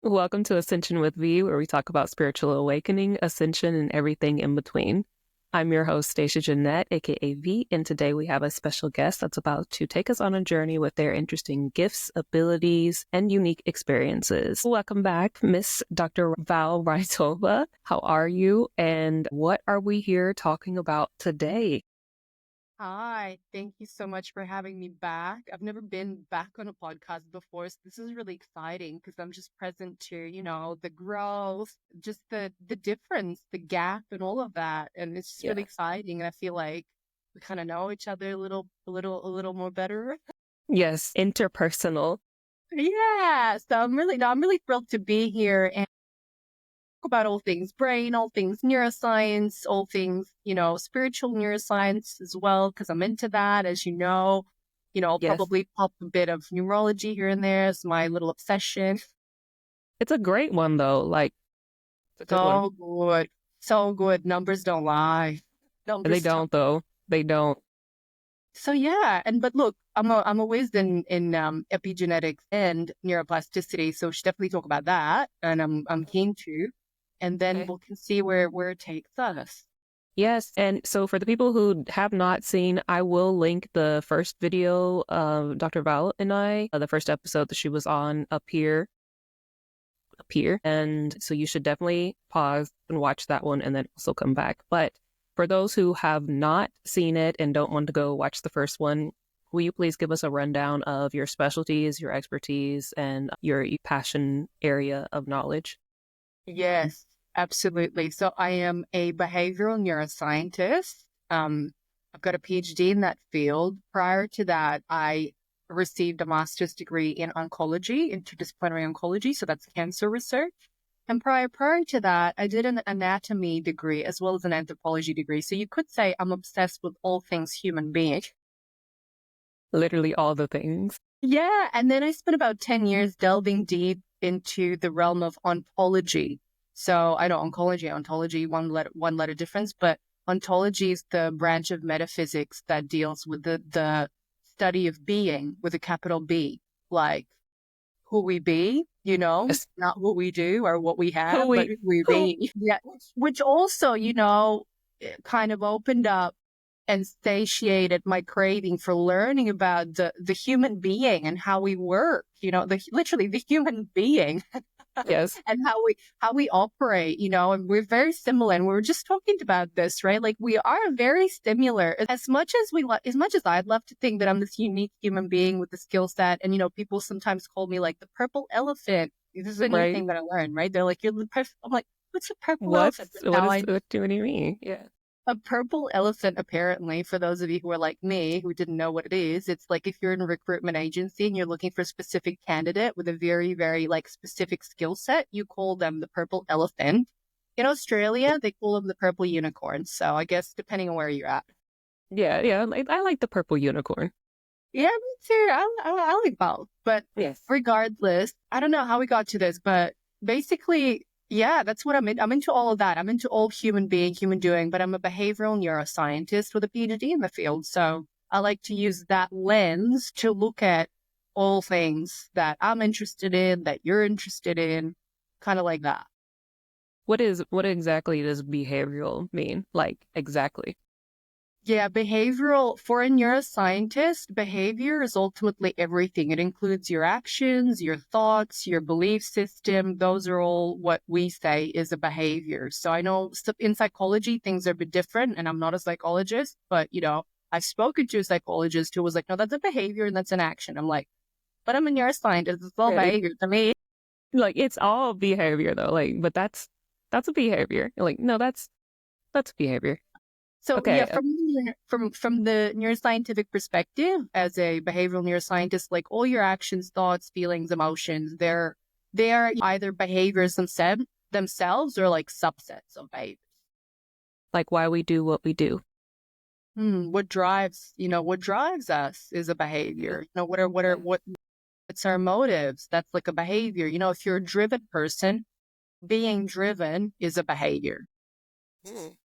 Welcome to Ascension with V, where we talk about spiritual awakening, ascension, and everything in between. I'm your host, Stashia Jeanette, aka V, and today we have a special guest that's about to take us on a journey with their interesting gifts, abilities, and unique experiences. Welcome back, Miss Dr. Val Rytova. How are you, and what are we here talking about today? Hi, thank you so much for having me back. I've never been back on a podcast before, so this is really exciting because I'm just present to, the growth, just the difference, the gap and all of that. And it's just really Yeah. exciting. And I feel like we kind of know each other a little more better. Yes, interpersonal. Yeah. So I'm really thrilled to be here and talk about all things brain, all things neuroscience, all things, spiritual neuroscience as well, because I'm into that, as you know. I'll Yes. probably pop a bit of neurology here and there. It's my little obsession. It's a great one, though. It's a good one. So good. So good. Numbers don't lie. They Numbers don't. don't, though. They don't. So yeah, but look, I'm a whiz in epigenetics and neuroplasticity, so we should definitely talk about that, and I'm keen to, and then Okay. we can see where it takes us. Yes, and so for the people who have not seen, I will link the first video of Dr. Val and I, the first episode that she was on up here. And so you should definitely pause and watch that one and then also come back. But for those who have not seen it and don't want to go watch the first one, will you please give us a rundown of your specialties, your expertise, and your passion area of knowledge? Yes, absolutely. So I am a behavioral neuroscientist. I've got a PhD in that field. Prior to that, I received a master's degree in oncology, interdisciplinary oncology. So that's cancer research. And prior to that, I did an anatomy degree as well as an anthropology degree. So you could say I'm obsessed with all things human being. Literally all the things. Yeah. And then I spent about 10 years delving deep into the realm of ontology. So I know oncology, ontology, one letter difference, but ontology is the branch of metaphysics that deals with the study of being with a capital B, like who we be, Yes. not what we do or what we Who have, but we, who we who, be. Yeah. Which also, it kind of opened up and satiated my craving for learning about the human being and how we work, literally the human being yes. and how we operate, and we're very similar. And we were just talking about this, right? Like we are very similar. As much as as much as I'd love to think that I'm this unique human being with the skill set, and people sometimes call me like the purple elephant. This is a new Right? thing that I learned, right? They're like, you're the perfect. I'm like, what's a purple elephant? But What now is I what do you mean? Yeah. a purple elephant, apparently, for those of you who are like me, who didn't know what it is, it's like if you're in a recruitment agency and you're looking for a specific candidate with a very, very like specific skill set, you call them the purple elephant. In Australia, they call them the purple unicorn. So I guess depending on where you're at. Yeah, yeah. I like the purple unicorn. Yeah, me too. I like both. But Yes. regardless, I don't know how we got to this, but basically, yeah, that's what I'm in. I'm into all of that. I'm into all human being, human doing, but I'm a behavioral neuroscientist with a PhD in the field. So I like to use that lens to look at all things that I'm interested in, that you're interested in, kind of like that. What exactly does behavioral mean? Like exactly. Yeah, behavioral, for a neuroscientist, behavior is ultimately everything. It includes your actions, your thoughts, your belief system. Those are all what we say is a behavior. So I know in psychology, things are a bit different, and I'm not a psychologist, but I've spoken to a psychologist who was like, no, that's a behavior and that's an action. I'm like, but I'm a neuroscientist. It's all Yeah, behavior to me. like it's all behavior though. Like, but that's a behavior. Like, no, that's behavior. So yeah, Okay. from the neuroscientific perspective, as a behavioral neuroscientist, like all your actions, thoughts, feelings, emotions, they are either behaviors themselves or like subsets of behaviors. Like why we do what we do. What drives us is a behavior. What's our motives? That's like a behavior. If you're a driven person, being driven is a behavior. Mm.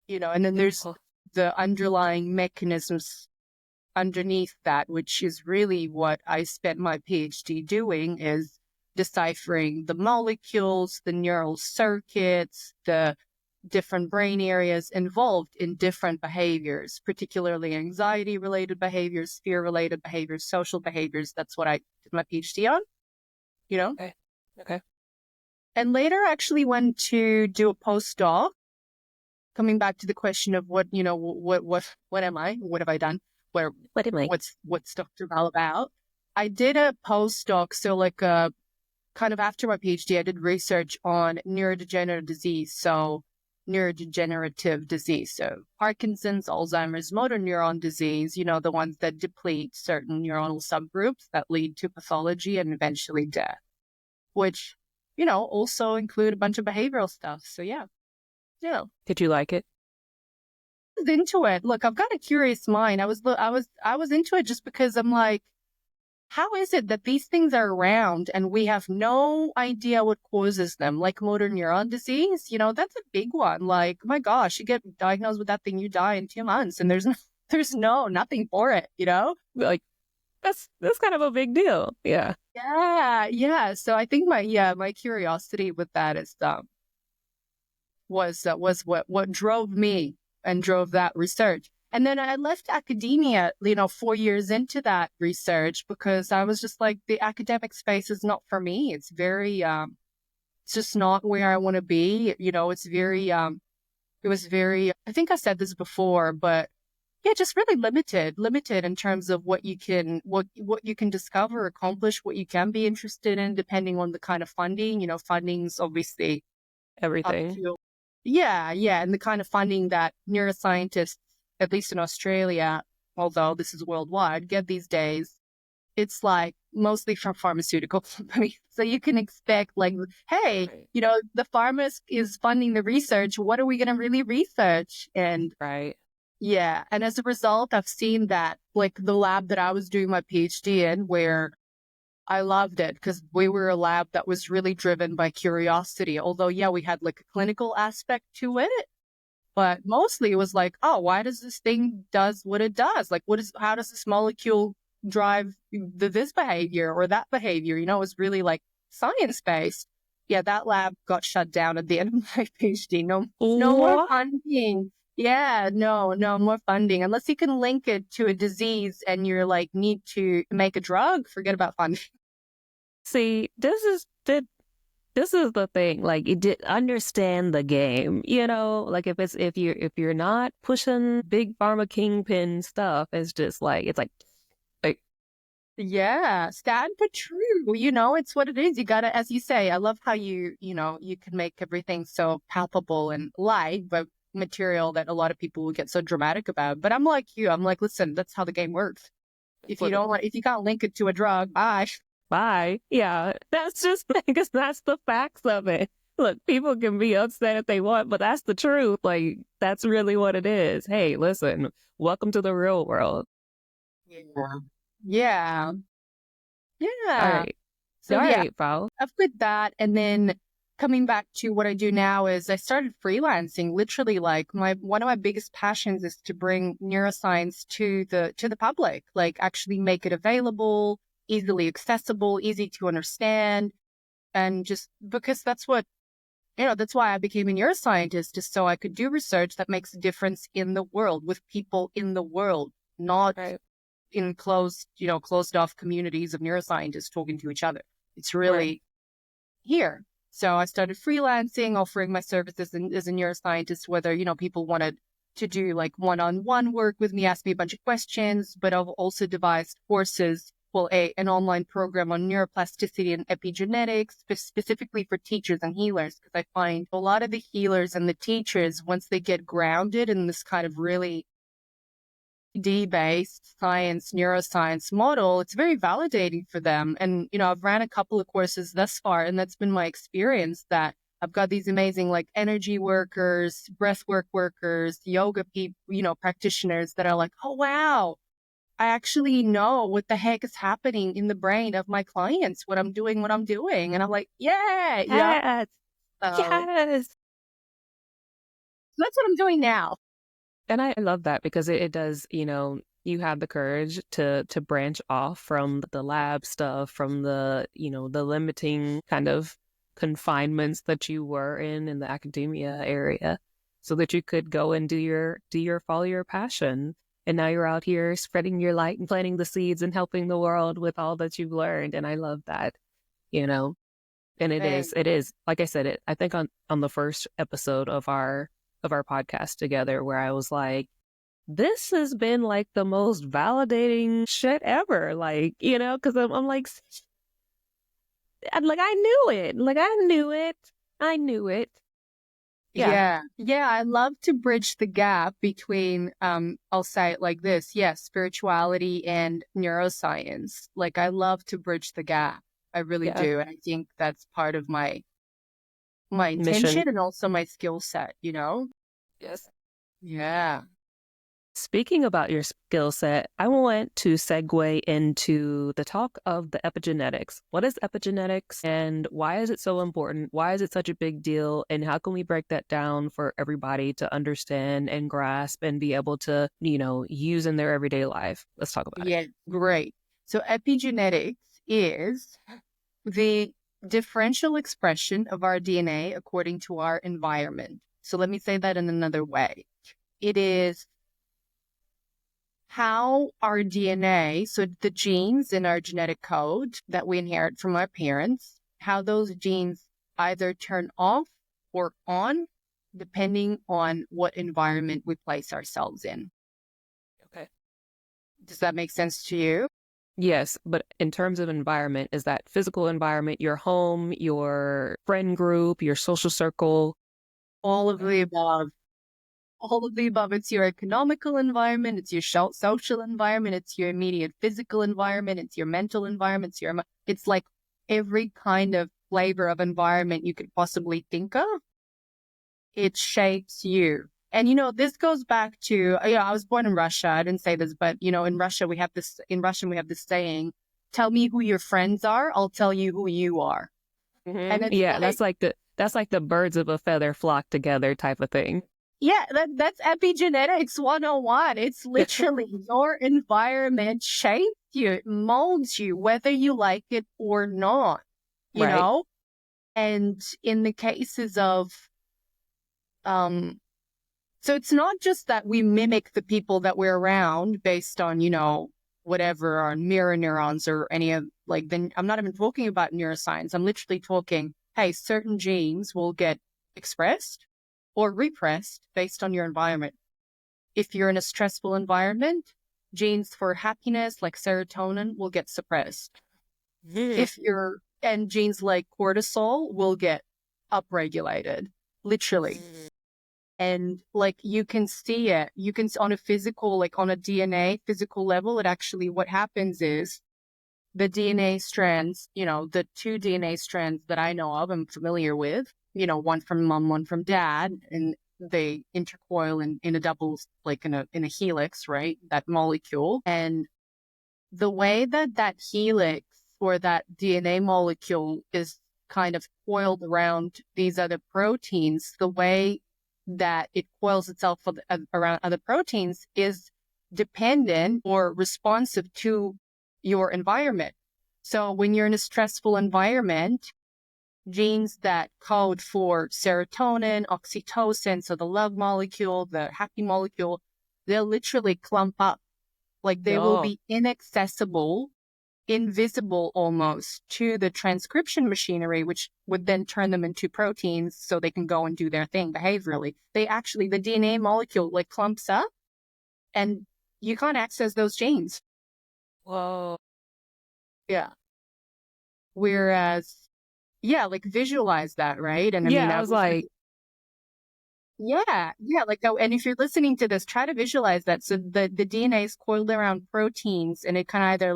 And then there's Impulse. the underlying mechanisms underneath that, which is really what I spent my PhD doing, is deciphering the molecules, the neural circuits, the different brain areas involved in different behaviors, particularly anxiety-related behaviors, fear-related behaviors, social behaviors. That's what I did my PhD on, Okay. Okay. And later I actually went to do a postdoc, coming back to the question of what am I? What have I done? What am I? What's Dr. Val about? I did a postdoc, so kind of after my PhD, I did research on neurodegenerative disease. So Parkinson's, Alzheimer's, motor neuron disease, the ones that deplete certain neuronal subgroups that lead to pathology and eventually death, which, also include a bunch of behavioral stuff. So yeah. Did you like it? I was into it. Look, I've got a curious mind. I was into it just because I'm like, how is it that these things are around and we have no idea what causes them? Like motor neuron disease, that's a big one. Like, my gosh, you get diagnosed with that thing, you die in 2 months, and there's nothing for it, Like, that's kind of a big deal. Yeah. Yeah. So I think my curiosity with that is was what drove me and drove that research. And then I left academia, 4 years into that research because I was just like, the academic space is not for me. It's very, it's just not where I want to be. It's very, it was very, I think I said this before, but yeah, just really limited in terms of what you can discover, accomplish, what you can be interested in, depending on the kind of funding. Funding's obviously up Everything. to, yeah. And the kind of funding that neuroscientists, at least in Australia, although this is worldwide, get these days, it's like mostly from pharmaceutical companies. So you can expect like, hey, Right. the pharma is funding the research. What are we going to really research? And Right. yeah. And as a result, I've seen that, like the lab that I was doing my PhD in, where I loved it because we were a lab that was really driven by curiosity. Although, yeah, we had like a clinical aspect to it, but mostly it was like, oh, why does this thing does what it does? Like, how does this molecule drive this behavior or that behavior? It was really like science based. Yeah, that lab got shut down at the end of my PhD. No more What? funding. Yeah, no more funding. Unless you can link it to a disease and you're like, need to make a drug, forget about funding. See, this is the thing. Like, it did understand the game. Like if you're not pushing big pharma kingpin stuff, it's like Yeah, sad but true. It's what it is. You gotta, as you say, I love how you can make everything so palpable and light, but material that a lot of people will get so dramatic about. But I'm like you. I'm like, listen, that's how the game works. what If you can't link it to a drug, bye. bye. Yeah, that's just because that's the facts of it. Look, people can be upset if they want, but that's the truth. Like, that's really what it is. Hey, listen, welcome to the real world. Yeah. Yeah. All Yeah. right. So All yeah, right, Val. I've quit that. And then coming back to what I do now is I started freelancing. Literally, like one of my biggest passions is to bring neuroscience to the public, like actually make it available, easily accessible, easy to understand. And just because that's why I became a neuroscientist, just so I could do research that makes a difference in the world with people in the world, not Right. in closed off communities of neuroscientists talking to each other. It's Right. really here. So I started freelancing, offering my services as a neuroscientist, whether, people wanted to do like one-on-one work with me, ask me a bunch of questions, but I've also devised courses, an online program on neuroplasticity and epigenetics, specifically for teachers and healers, because I find a lot of the healers and the teachers, once they get grounded in this kind of really D-based science, neuroscience model, it's very validating for them. And, I've ran a couple of courses thus far, and that's been my experience, that I've got these amazing like energy workers, breathwork workers, yoga people, practitioners that are like, oh, wow, I actually know what the heck is happening in the brain of my clients, what I'm doing. And I'm like, yeah, Yes. So Yes. that's what I'm doing now. And I love that because it does, you have the courage to branch off from the lab stuff, from the, the limiting kind of confinements that you were in the academia area, so that you could go and follow your passion. And now you're out here spreading your light and planting the seeds and helping the world with all that you've learned. And I love that, you know. And Thanks. it is, like I said, I think on the first episode of our podcast together, where I was like, this has been like the most validating shit ever. Like, because I'm like, I knew it. Like, I knew it. I knew it. Yeah. Yeah. I love to bridge the gap between, I'll say it like this. Yes, spirituality and neuroscience. Like, I love to bridge the gap. I really Yeah. do. And I think that's part of my Mission. intention and also my skill set, Yes. Yeah. Speaking about your skill set, I want to segue into the talk of the epigenetics. What is epigenetics and why is it so important? Why is it such a big deal? And how can we break that down for everybody to understand and grasp and be able to, use in their everyday life? Let's talk about it. Yeah, great. So epigenetics is the differential expression of our DNA according to our environment. So let me say that in another way. It is how our DNA, so the genes in our genetic code that we inherit from our parents, how those genes either turn off or on, depending on what environment we place ourselves in. Okay. Does that make sense to you? Yes, but in terms of environment, is that physical environment, your home, your friend group, your social circle? All of the above. All of the above. It's your economical environment, it's your social environment, it's your immediate physical environment, it's your mental environment, it's like every kind of flavor of environment you could possibly think of. It shapes you. And, this goes back to, I was born in Russia. I didn't say this, but, in Russian, we have this saying, tell me who your friends are, I'll tell you who you are. Mm-hmm. And it's yeah, that's like the birds of a feather flock together type of thing. Yeah, that's epigenetics 101. It's literally your environment shapes you, it molds you, whether you like it or not, you Right. know? And in the cases of, so it's not just that we mimic the people that we're around based on, whatever, our mirror neurons or any of, then I'm not even talking about neuroscience. I'm literally talking, hey, certain genes will get expressed or repressed based on your environment. If you're in a stressful environment, genes for happiness like serotonin will get suppressed. And genes like cortisol will get upregulated, literally. And you can see it, on a physical, on a DNA physical level, it actually, what happens is the DNA strands, the two DNA strands that I know of, I'm familiar with, one from mom, one from dad, and they intercoil in a double, in a helix, right? That molecule. And the way that helix or that DNA molecule is kind of coiled around these other proteins, the way that it coils itself around other proteins is dependent or responsive to your environment. So when you're in a stressful environment, genes that code for serotonin, oxytocin, so the love molecule, the happy molecule, they'll literally clump up. They will be inaccessible, invisible almost to the transcription machinery, which would then turn them into proteins so they can go and do their thing behaviorally. The DNA molecule clumps up and you can't access those genes. Whoa. Yeah. Whereas, visualize that, right? And I was like, yeah. And if you're listening to this, try to visualize that. So the DNA is coiled around proteins and it can either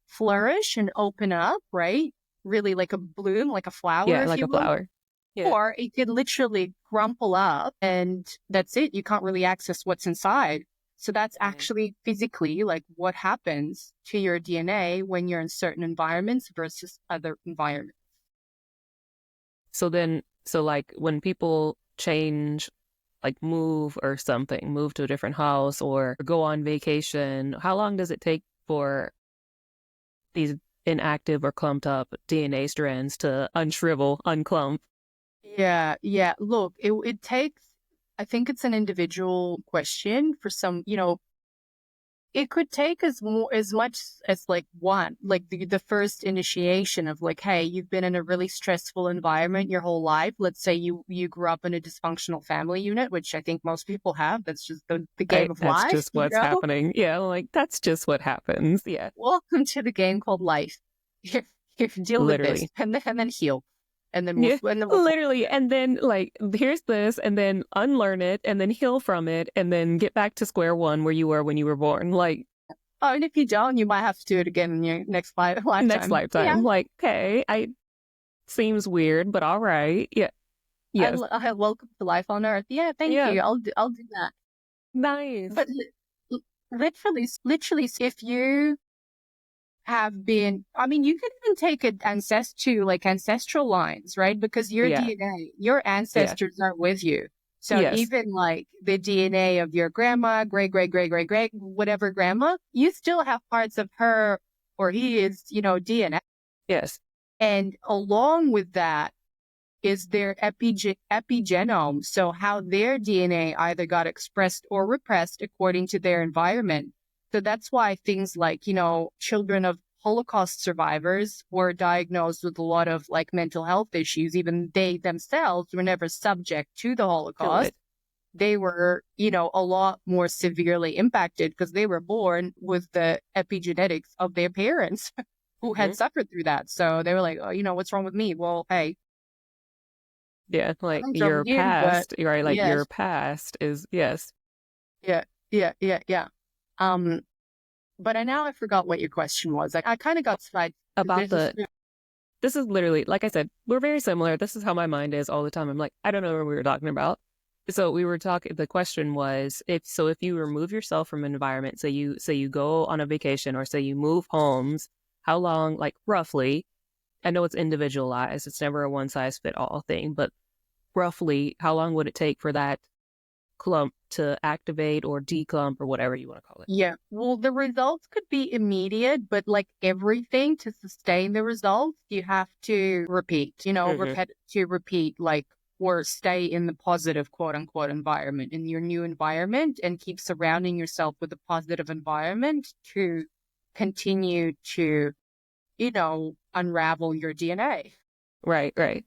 flourish and open up, right? Really like a bloom, like a flower, yeah, if like you a will. flower. Yeah. Or it could literally crumple up and that's it. You can't really access what's inside. So that's actually physically what happens to your DNA when you're in certain environments versus other environments. So when people change like move or something, move to a different house or go on vacation, how long does it take for these inactive or clumped up DNA strands to unshrivel, unclump? Yeah, yeah. Look, it takes, I think it's an individual question for some, it could take as much as like the first initiation of like, hey, you've been in a really stressful environment your whole life. Let's say you grew up in a dysfunctional family unit, which I think most people have. That's just the game Right? of That's life, just what's happening. Yeah, like that's just what happens. Yeah, Welcome to the game called life. You deal with this literally. and then heal. And then Yeah, we'll literally. And then, like, here's this, and then unlearn it, and then heal from it, and then get back to square one where you were when you were born. Like, Oh, and if you don't, you might have to do it again in your next next lifetime. Yeah. lifetime. Like, okay, seems weird, but all right. Yeah. Yes. I welcome to life on Earth. Yeah, thank Yeah. you. I'll do that. Nice. But literally, if you have been, I mean, you can even take it like ancestral lines, right? Because your Yeah. DNA, your Yeah. ancestors are with you. So Yes. even like the DNA of your grandma, great, whatever grandma, you still have parts of her or his, DNA. Yes. And along with that is their epigenome. So how their DNA either got expressed or repressed according to their environment. So that's why things like, children of Holocaust survivors were diagnosed with a lot of like mental health issues. Even they themselves were never subject to the Do Holocaust. it. They were, a lot more severely impacted because they were born with the epigenetics of their parents who Hmm. had suffered through that. So they were like, oh, what's wrong with me? Well, hey, Yeah. Like nothing's wrong your with you, but past, right? Like your yes, past is, yes. yeah, yeah. Um, but I forgot what your question was. I kind of got side. About There's this, this is literally, like I said, we're very similar. This is how my mind is all the time. I'm like, I don't know what we were talking about. So we were talking, the question was, if you remove yourself from an environment, say you go on a vacation or say you move homes, how long, like roughly, I know it's individualized, it's never a one size fit all thing, but roughly how long would it take for that clump to activate or declump or whatever you want to call it? yeah. Well, the results could be immediate, but like everything to sustain the results, you have to repeat. Hmm. Repeat, like or stay in the positive quote unquote environment in your new environment and keep surrounding yourself with a positive environment to continue to unravel your DNA. Right, right,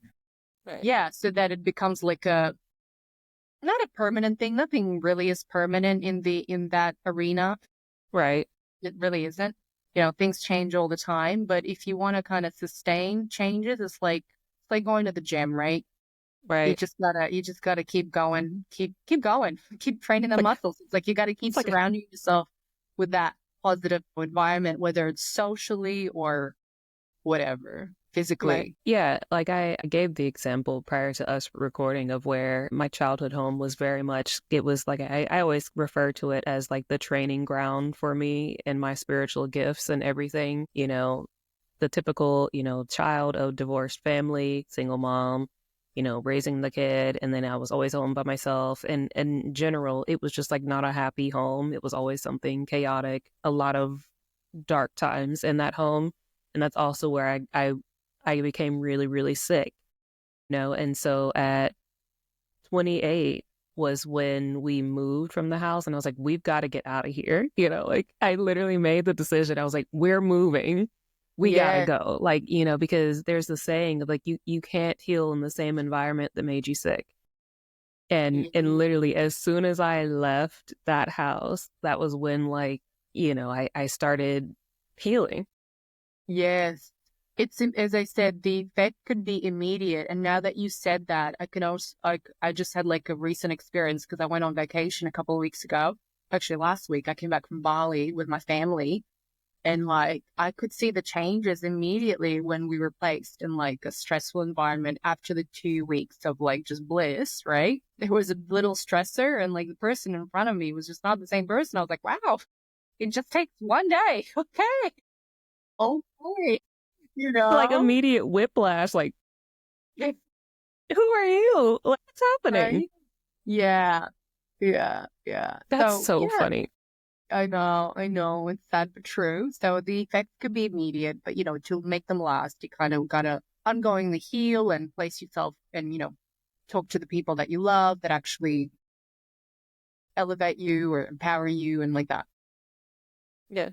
right, Yeah, so that it becomes like not a permanent thing. Nothing really is permanent in that arena. right, It really isn't. Things change all the time, but if you want to kind of sustain changes, it's like going to the gym, right? right. You just gotta keep going, keep going, keep training the Like, muscles. It's like you gotta keep it's like a surrounding yourself with that positive environment, whether it's socially or whatever, right. physically. Yeah, like I gave the example prior to us recording of where my childhood home was very much, it was like, I always refer to it as like the training ground for me and my spiritual gifts and everything, the typical, child of divorced family, single mom, raising the kid. And then I was always home by myself. And in general, it was just like not a happy home. It was always something chaotic, a lot of dark times in that home. And that's also where I became really, really sick, and so at 28 was when we moved from the house, and I was like, we've got to get out of here. Like I literally made the decision. I was like, we're moving. We gotta Yeah. go. Like, because there's the saying of like you can't heal in the same environment that made you sick. And literally as soon as I left that house, that was when like, I started healing. Yes. It's, as I said, the effect could be immediate. And now that you said that, I can also, like, I just had like a recent experience because I went on vacation a couple of weeks ago. Actually, last week, I came back from Bali with my family. And like, I could see the changes immediately when we were placed in like a stressful environment after the 2 weeks of like just bliss, right? There was a little stressor and like the person in front of me was just not the same person. I was like, wow, it just takes one day. Okay. Okay. You Like know, immediate whiplash, like, who are you? Like, what's happening? right? Yeah. Yeah. Yeah. That's So so yeah, funny. I know, it's sad but true. So the effect could be immediate, but to make them last, you kind of gotta ongoingly heal and place yourself and, talk to the people that you love that actually elevate you or empower you and like that. Yeah.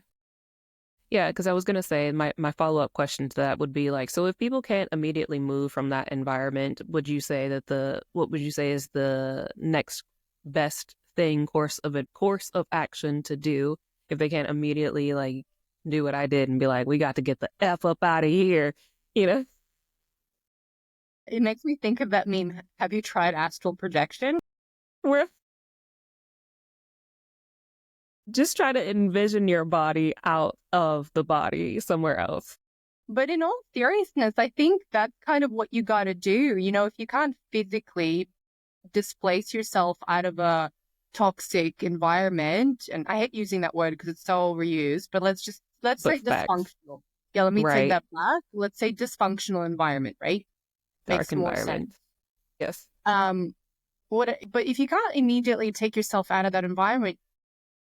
Yeah, because I was gonna say my follow-up question to that would be like, so if people can't immediately move from that environment, would you say that the what would you say is the next best thing course of action to do if they can't immediately like do what I did and be like, we got to get the F up out of here, you know? It makes me think of that meme. Have you tried astral projection? Where just try to envision your body out of the body somewhere else. But in all seriousness, I think that's kind of what you got to do. If you can't physically displace yourself out of a toxic environment, and I hate using that word because it's so overused, but let's But say facts, dysfunctional. Yeah, let me take right? that back. Let's say dysfunctional environment, right? Dark Makes more sense. environment. Yes. Um, but if you can't immediately take yourself out of that environment,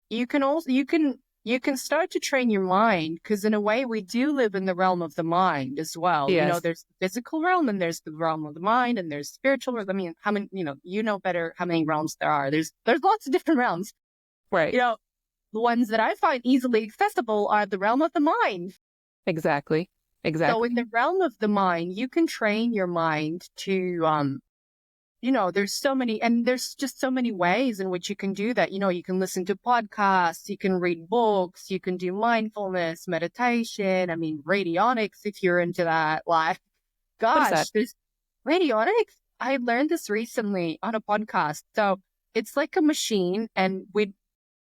you can start to train your mind, because in a way we do live in the realm of the mind as well. Yes. There's the physical realm and there's the realm of the mind and there's spiritual realm. I mean, how many, better how many realms there are. There's lots of different realms. Right. The ones that I find easily accessible are the realm of the mind. Exactly. So in Exactly. the realm of the mind, you can train your mind to there's just so many ways in which you can do that. You can listen to podcasts, you can read books, you can do mindfulness, meditation. I mean, radionics, if you're into that. Like, What is that? gosh, there's radionics. I learned this recently on a podcast. So it's like a machine and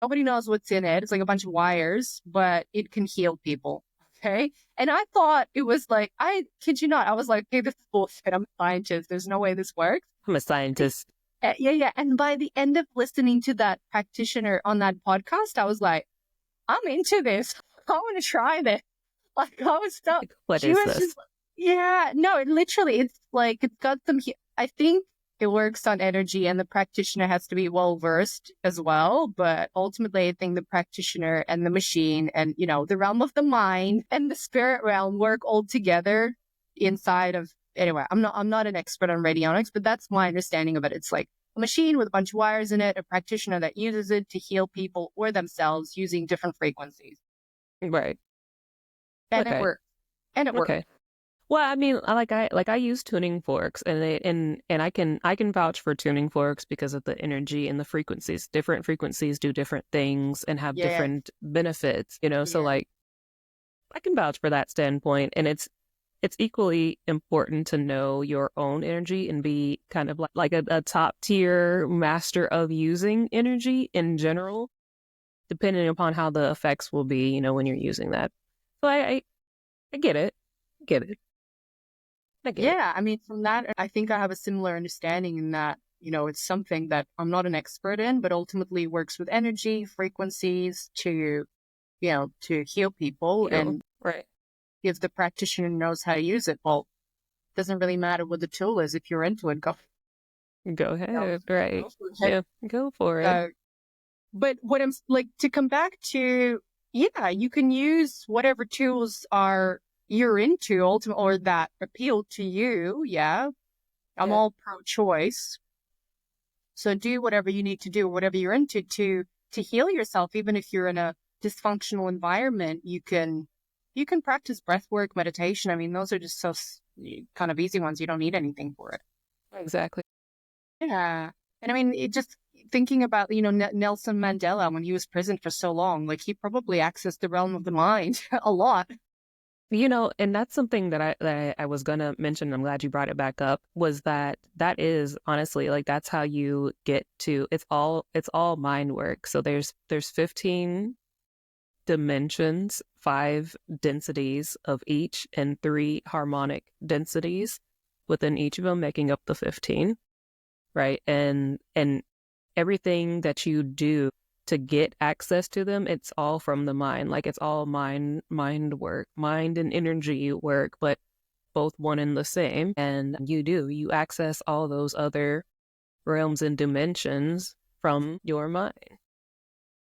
nobody knows what's in it. It's like a bunch of wires, but it can heal people. Okay. And I thought it was like, I kid you not. I was like, hey, this is bullshit. I'm a scientist. There's no way this works. I'm a scientist. Yeah, yeah. And by the end of listening to that practitioner on that podcast, I was like, I'm into this. I want to try this. Like, I was so, Like, what she is was just, this? yeah, no, it's like, it's got some, I think it works on energy and the practitioner has to be well versed as well. But ultimately, I think the practitioner and the machine and, the realm of the mind and the spirit realm work all together inside of, anyway, I'm not an expert on radionics, but that's my understanding of it. It's like a machine with a bunch of wires in it, a practitioner that uses it to heal people or themselves using different frequencies. Right. And it Okay. works. And it works. Okay. Well, I mean, I use tuning forks, and I can vouch for tuning forks because of the energy and the frequencies. Different frequencies do different things and have Yeah. different benefits, you know. So Yeah. like I can vouch for that standpoint, and it's equally important to know your own energy and be kind of like a top tier master of using energy in general, depending upon how the effects will be, when you're using that. So I get it. Get it. I get it. Yeah. I mean, from that, I think I have a similar understanding in that, it's something that I'm not an expert in, but ultimately works with energy, frequencies to heal people. Feel And right. if the practitioner knows how to use it, well, it doesn't really matter what the tool is. If you're into it, Go go, ahead. Right. go for it. Yeah. Go for it. Uh, but what I'm like to come back to, yeah, you can use whatever tools are you're into ultimately or that appeal to you. Yeah. I'm Yeah. all pro choice. So do whatever you need to do, whatever you're into to heal yourself. Even if you're in a dysfunctional environment, you can practice breath work, meditation. I mean, those are just kind of easy ones. You don't need anything for it. Exactly. Yeah. And I mean, it just thinking about, Nelson Mandela when he was prisoned for so long, like he probably accessed the realm of the mind a lot. And that's something that I was gonna mention. I'm glad you brought it back up. Was that is honestly like that's how you get to it's all mind work. So there's 15 dimensions, 5 densities of each, and 3 harmonic densities within each of them, making up the 15, right? And everything that you do to get access to them, it's all from the mind. Like it's all mind work, mind and energy work, but both one and the same. And you access all those other realms and dimensions from your mind. So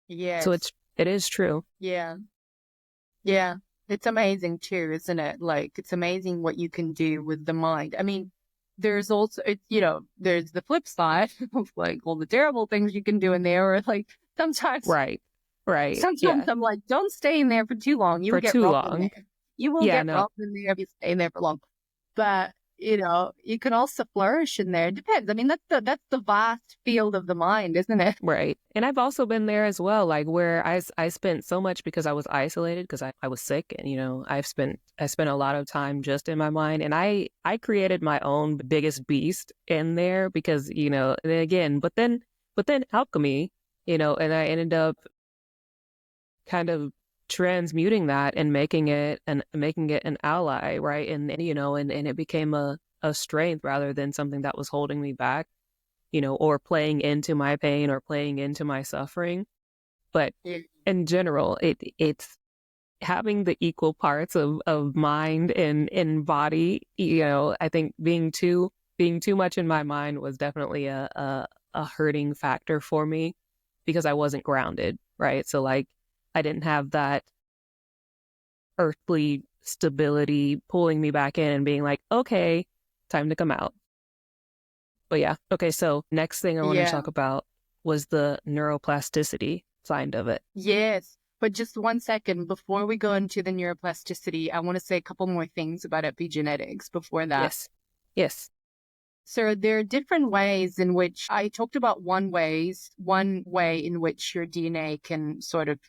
Yes. it is true. Yeah. Yeah. It's amazing too, isn't it? Like, it's amazing what you can do with the mind. I mean, there's also, there's the flip side of like all the terrible things you can do in there, or like sometimes, Right. Right. sometimes Yeah. I'm like, don't stay in there for too long. You will For get too robbed in long. there. You will Yeah, get no. robbed in there if you stay in there for long. But, you can also flourish in there. It depends. I mean, that's the vast field of the mind, isn't it? Right. And I've also been there as well, like where I spent so much because I was isolated because I was sick, and I spent a lot of time just in my mind, and I created my own biggest beast in there because, and again, but then alchemy, and I ended up kind of transmuting that and making it an ally, right? And it became a strength rather than something that was holding me back, or playing into my pain or playing into my suffering. But Yeah. in general, it's having the equal parts of mind and body. I think being too much in my mind was definitely a hurting factor for me because I wasn't grounded, right? So like I didn't have that earthly stability pulling me back in and being like, okay, time to come out. But yeah, okay, so next thing I want to Yeah. talk about was the neuroplasticity side of it. Yes. But just 1 second before we go into the neuroplasticity, I want to say a couple more things about epigenetics before that. Yes. Yes. So there are different ways in which I talked about one way in which your DNA can sort of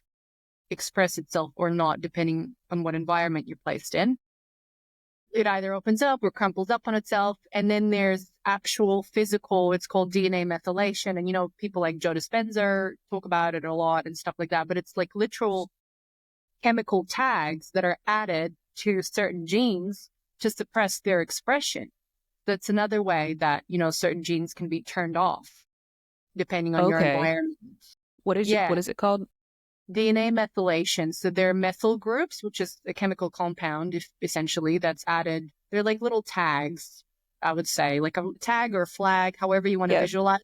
express itself or not, depending on what environment you're placed in. It either opens up or crumples up on itself. And then there's actual physical, it's called DNA methylation. And, people like Joe Dispenza talk about it a lot and stuff like that. But it's like literal chemical tags that are added to certain genes to suppress their expression. That's another way that, certain genes can be turned off depending on your Okay. environment. What is it called? DNA methylation. So there are methyl groups, which is a chemical compound, essentially, that's added. They're like little tags, I would say, like a tag or a flag, however you want to Yeah. visualize.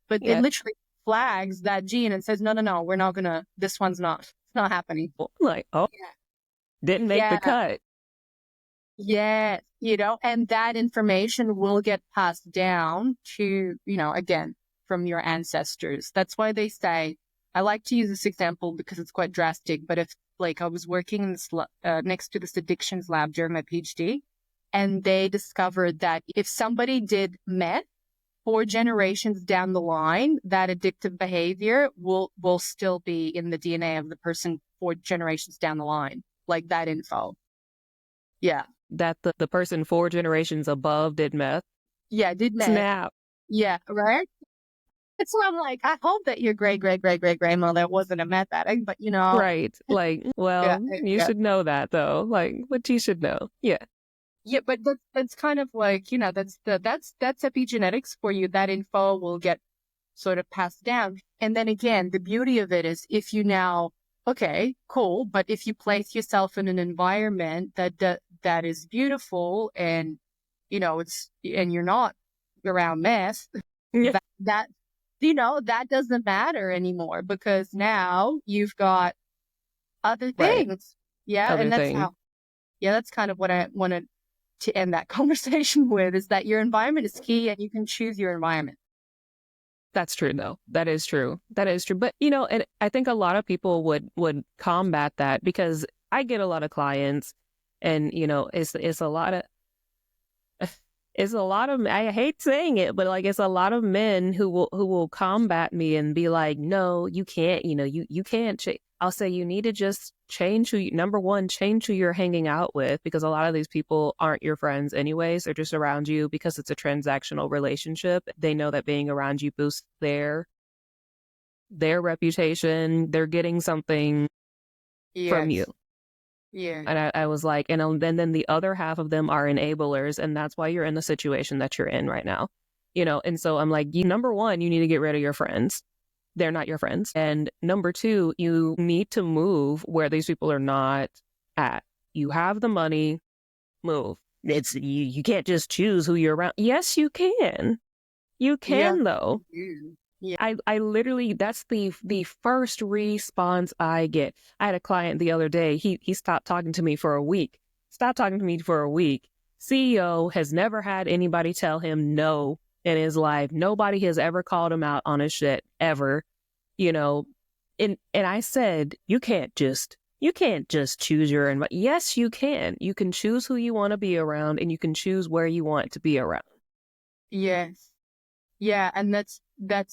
But it Yeah. literally flags that gene and says, no, we're not gonna, this one's not, it's not happening. Like, oh, didn't make the cut. Yeah, and that information will get passed down to, again, from your ancestors. That's why they say, I like to use this example because it's quite drastic, but if like I was working in this, next to this addictions lab during my PhD, and they discovered that if somebody did meth 4 generations down the line, that addictive behavior will still be in the DNA of the person 4 generations down the line, like that info. Yeah. That the person 4 generations above did meth. Yeah, did meth. Snap. Yeah, right? So I'm like, I hope that your great-great-great-great-grandmother wasn't a meth addict, but Right. Like, well, you yeah. should know that though. Like, what you should know. Yeah. Yeah, but that's kind of like, that's epigenetics for you. That info will get sort of passed down. And then again, the beauty of it is if you now, okay, cool, but if you place yourself in an environment that is beautiful and, and you're not around mess, Yeah. that that doesn't matter anymore because now you've got other things. Right. Yeah. Other And thing. that's kind of what I wanted to end that conversation with, is that your environment is key and you can choose your environment. That's true though. That is true. That is true. But and I think a lot of people would combat that because I get a lot of clients and it's a lot of I hate saying it, but like it's a lot of men who will combat me and be like, no, you can't, you can't I'll say you need to just change number one, change who you're hanging out with, because a lot of these people aren't your friends anyways. They're just around you because it's a transactional relationship. They know that being around you boosts their reputation. They're getting something from you. Yeah. And I was like, and then the other half of them are enablers. And that's why you're in the situation that you're in right now. And so I'm like, number one, you need to get rid of your friends. They're not your friends. And number two, you need to move where these people are not at. You have the money, move. You can't just choose who you're around. Yes, you can. You Yeah. can though. Yeah. I literally, that's the first response I get. I had a client the other day. He stopped talking to me for a week. Stopped talking to me for a week. CEO has never had anybody tell him no in his life. Nobody has ever called him out on his shit ever, you know. And I said, you can't just choose your environment. Yes, you can. You can choose who you want to be around, and you can choose where you want to be around. Yes. Yeah, and that's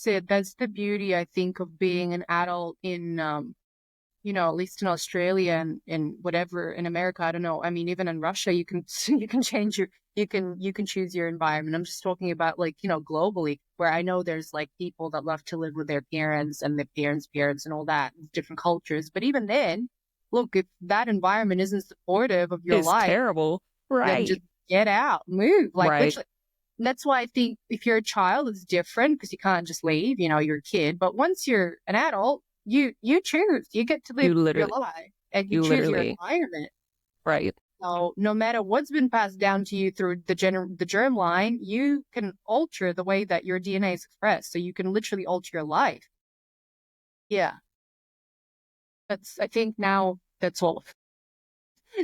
it. That's the beauty, I think, of being an adult in at least in Australia and whatever in America, I don't know. I mean, even in Russia, you can you can change your you can choose your environment. I'm just talking about like, globally, where I know there's like people that love to live with their parents and their parents and all that, different cultures. But even then, look, if that environment isn't supportive of your It's life, terrible. then just Right. get out, move. Like Right. literally, that's why I think if you're a child, it's different because you can't just leave, you're a kid. But once you're an adult, you choose. You get to live You your literally, life and you you choose your literally, environment. right. So no matter what's been passed down to you through the germline, you can alter the way that your DNA is expressed. So you can literally alter your life. Yeah. I think now that's all.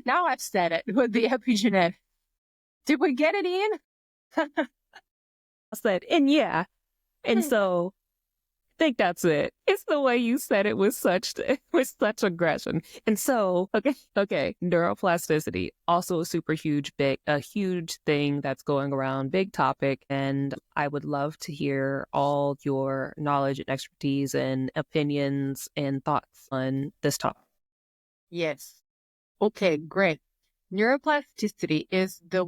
Now I've said it with the epigenetic. Did we get it in? I said, and yeah. And so I think that's it. It's the way you said it with such with such aggression. And so, okay, neuroplasticity, also a super a huge thing that's going around, big topic. And I would love to hear all your knowledge and expertise and opinions and thoughts on this topic. Yes. Okay, great. Neuroplasticity is the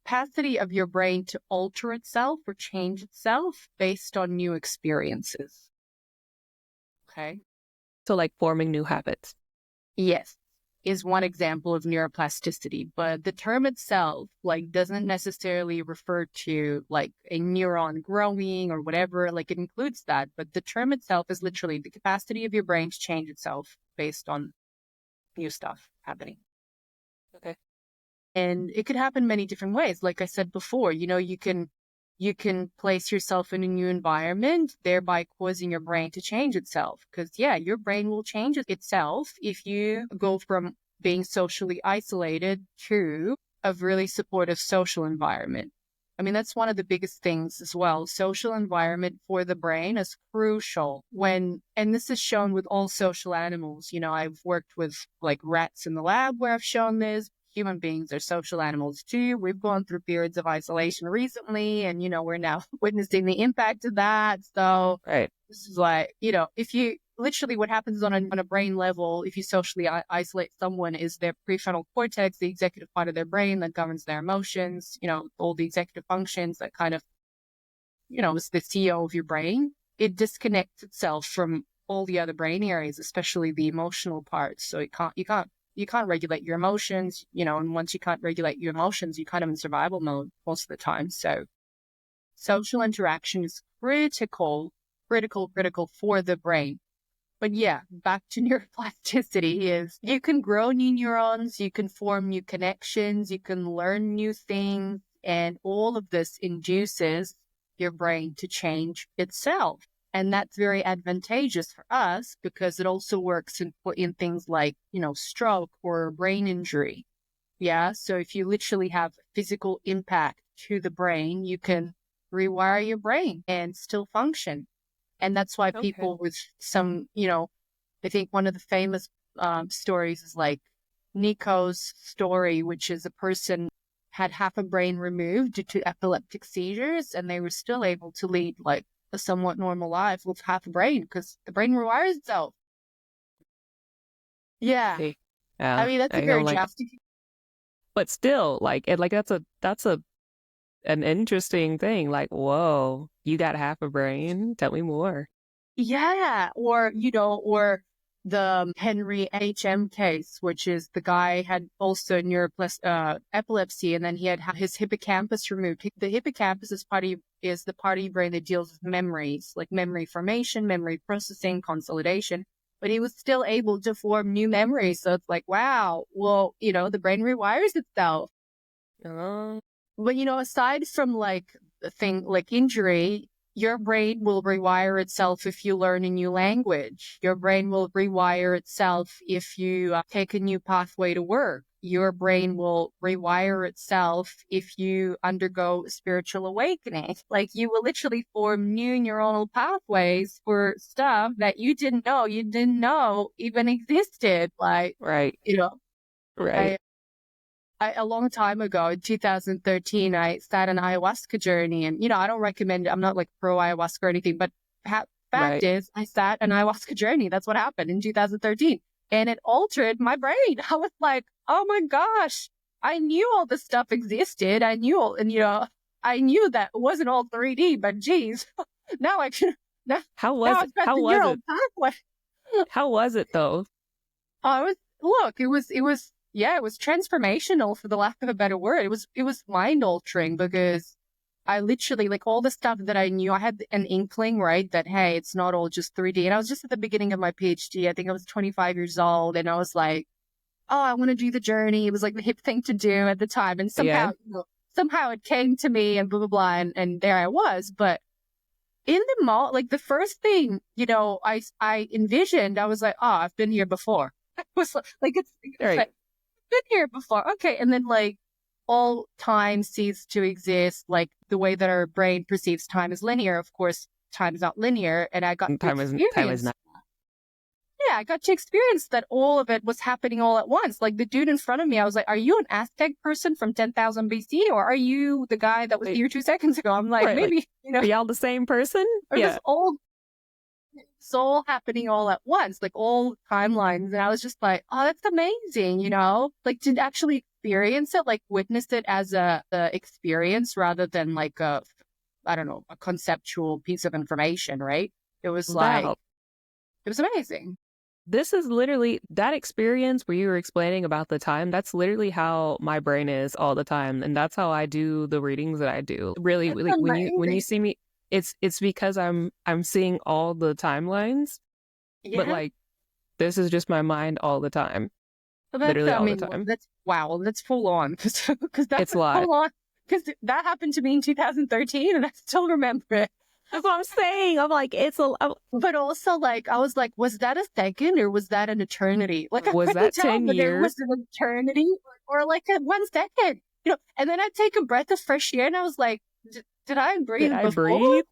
capacity of your brain to alter itself or change itself based on new experiences. Okay. So like forming new habits. Yes, is one example of neuroplasticity, but the term itself like doesn't necessarily refer to like a neuron growing or whatever, like it includes that, but the term itself is literally the capacity of your brain to change itself based on new stuff happening. Okay. And it could happen many different ways. Like I said before, you can place yourself in a new environment, thereby causing your brain to change itself. Because yeah, your brain will change itself if you go from being socially isolated to a really supportive social environment. I mean, that's one of the biggest things as well. Social environment for the brain is crucial and this is shown with all social animals. I've worked with like rats in the lab where I've shown this. Human beings are social animals too. We've gone through periods of isolation recently, and we're now witnessing the impact of that. So Right. this is like, if you literally what happens on a brain level, if you socially isolate someone, is their prefrontal cortex, the executive part of their brain that governs their emotions, all the executive functions that kind of, is the CEO of your brain. It disconnects itself from all the other brain areas, especially the emotional parts. So you can't regulate your emotions, and once you can't regulate your emotions, you're kind of in survival mode most of the time. So social interaction is critical for the brain. But yeah, back to neuroplasticity is you can grow new neurons, you can form new connections, you can learn new things, and all of this induces your brain to change itself. And that's very advantageous for us because it also works in things like, stroke or brain injury. Yeah. So if you literally have physical impact to the brain, you can rewire your brain and still function. And that's why Okay. people with some, I think one of the famous stories is like Nico's story, which is a person had half a brain removed due to epileptic seizures, and they were still able to lead like a somewhat normal life with half a brain because the brain rewires itself. Yeah. See. I Yeah. mean, that's a I know very like, drastic. but still like it, like that's a an interesting thing. Like, whoa, you got half a brain. Tell me more. Yeah. Or the Henry HM case, which is the guy had also epilepsy, and then he had his hippocampus removed. The hippocampus is the part of your brain that deals with memories, like memory formation, memory processing, consolidation. But he was still able to form new memories. So it's like, wow, well, the brain rewires itself. Oh, But aside from like thing like injury, your brain will rewire itself if you learn a new language. Your brain will rewire itself if you take a new pathway to work. Your brain will rewire itself if you undergo spiritual awakening. Like you will literally form new neuronal pathways for stuff that you didn't know even existed. Like, Right. you know, Right. a long time ago in 2013, I started an ayahuasca journey, and I don't recommend. I'm not like pro ayahuasca or anything, but fact Right. is, I started an ayahuasca journey. That's what happened in 2013, and it altered my brain. I was like, oh my gosh, I knew all this stuff existed. I knew, and I knew that it wasn't all 3D, but geez, now I can. Now, How now was it? I've got How the was neural it? pathway. How was it though? It was transformational, for the lack of a better word. It was mind altering, because I literally, like, all the stuff that I knew, I had an inkling, right, that, hey, it's not all just 3D. And I was just at the beginning of my PhD. I think I was 25 years old, and I was like, oh, I want to do the journey. It was like the hip thing to do at the time. And Yeah. somehow it came to me, and blah, blah, blah. And there I was. But in the mall, like the first thing, I envisioned, I was like, oh, I've been here before. It was like, it's Right. like, been here before. Okay. And then, like, all time ceased to exist. Like, the way that our brain perceives time is linear. Of course, time is not linear. And I got to Time is experience. not. Yeah, I got to experience that all of it was happening all at once. Like, the dude in front of me, I was like, are you an Aztec person from 10,000 BC? Or are you the guy that was Wait. here 2 seconds ago? I'm like, Right, like, maybe, are y'all the same person? or Yeah. just it's all happening all at once, like all timelines. And I was just like, oh, that's amazing, like to actually experience it, like witness it as the experience rather than like I don't know, a conceptual piece of information, right? It was like, Wow. it was amazing. This is literally that experience where you were explaining about the time. That's literally how my brain is all the time. And that's how I do the readings that I do. Really, It's like when you amazing. see me, it's because I'm seeing all the timelines, but Yeah. like this is just my mind all the time. So Literally all the time. that's, wow, that's full on, because that's It's a lot. full on, because that happened to me in 2013 and I still remember it. That's what I'm saying. I'm like, But also, like, I was like, was that a second or was that an eternity? Like, I was couldn't that tell 10 whether it was years? an eternity or like a 1 second, And then I'd take a breath of fresh air and I was like, did I Did breathe I before? breathe?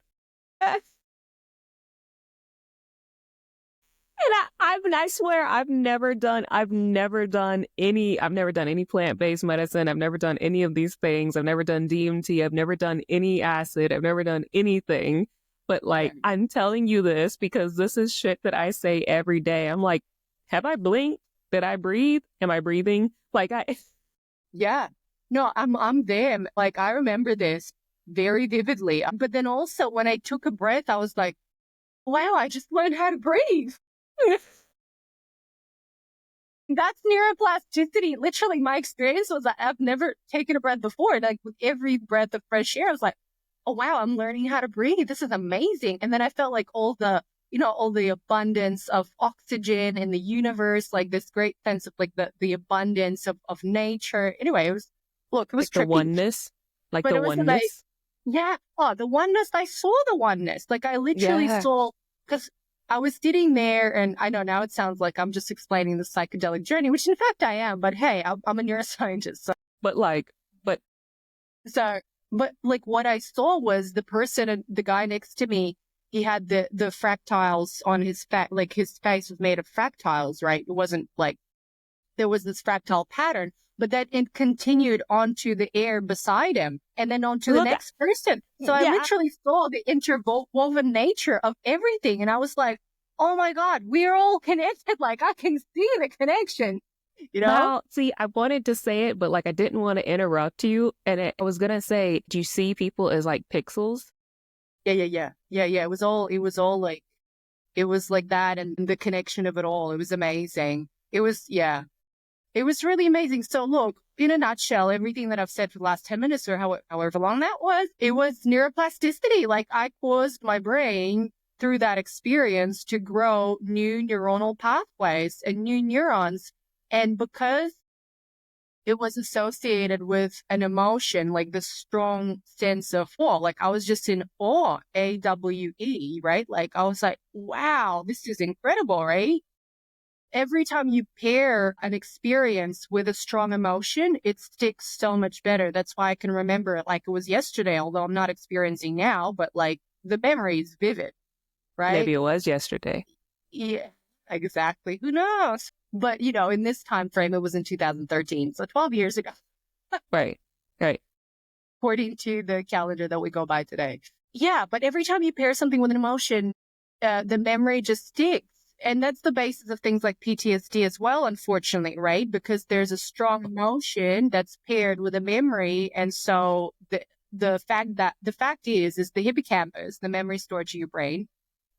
And I swear I've never done any plant-based medicine. I've never done any of these things. I've never done DMT. I've never done any acid. I've never done anything. But like, I'm telling you this because this is shit that I say every day. I'm like, have I blinked? Did I breathe? Am I breathing? Like Yeah. No, I'm there. Like, I remember this very vividly. But then also when I took a breath, I was like, wow, I just learned how to breathe. That's neuroplasticity. Literally, my experience was that I've never taken a breath before. Like, with every breath of fresh air, I was like, oh, wow, I'm learning how to breathe. This is amazing. And then I felt like all the abundance of oxygen in the universe, like this great sense of like the abundance of nature. Anyway, it was like trippy. the oneness, like But the it was oneness. like, yeah, oh, the oneness. I saw the oneness. Like, I literally saw, because I was sitting there, and I know now it sounds like I'm just explaining the psychedelic journey, which in fact I am. But hey, I'm a neuroscientist. But like what I saw was the guy next to me. He had the fractals on his like his face was made of fractals, right? It wasn't like there was this fractal pattern, but that it continued onto the air beside him and then onto the next person. So I literally saw the interwoven nature of everything. And I was like, oh my God, we're all connected. Like, I can see the connection, Well, see, I wanted to say it, but like I didn't want to interrupt you. And I was going to say, do you see people as like pixels? Yeah. It was all like, it was like that, and the connection of it all. It was amazing. It was really amazing. So look, in a nutshell, everything that I've said for the last 10 minutes or however long that was, it was neuroplasticity. Like, I caused my brain through that experience to grow new neuronal pathways and new neurons. And because it was associated with an emotion, like this strong sense of awe. Like I was just in awe, AWE, right? Like I was like, wow, this is incredible, right? Every time you pair an experience with a strong emotion, it sticks so much better. That's why I can remember it like it was yesterday, although I'm not experiencing now, but like the memory is vivid, right? Maybe it was yesterday. Yeah, exactly. Who knows? But, in this time frame, it was in 2013, so 12 years ago, Right. Right. according to the calendar that we go by today. Yeah, but every time you pair something with an emotion, the memory just sticks. And that's the basis of things like PTSD as well, unfortunately, right? Because there's a strong emotion that's paired with a memory. And so the fact is the hippocampus, the memory storage of your brain,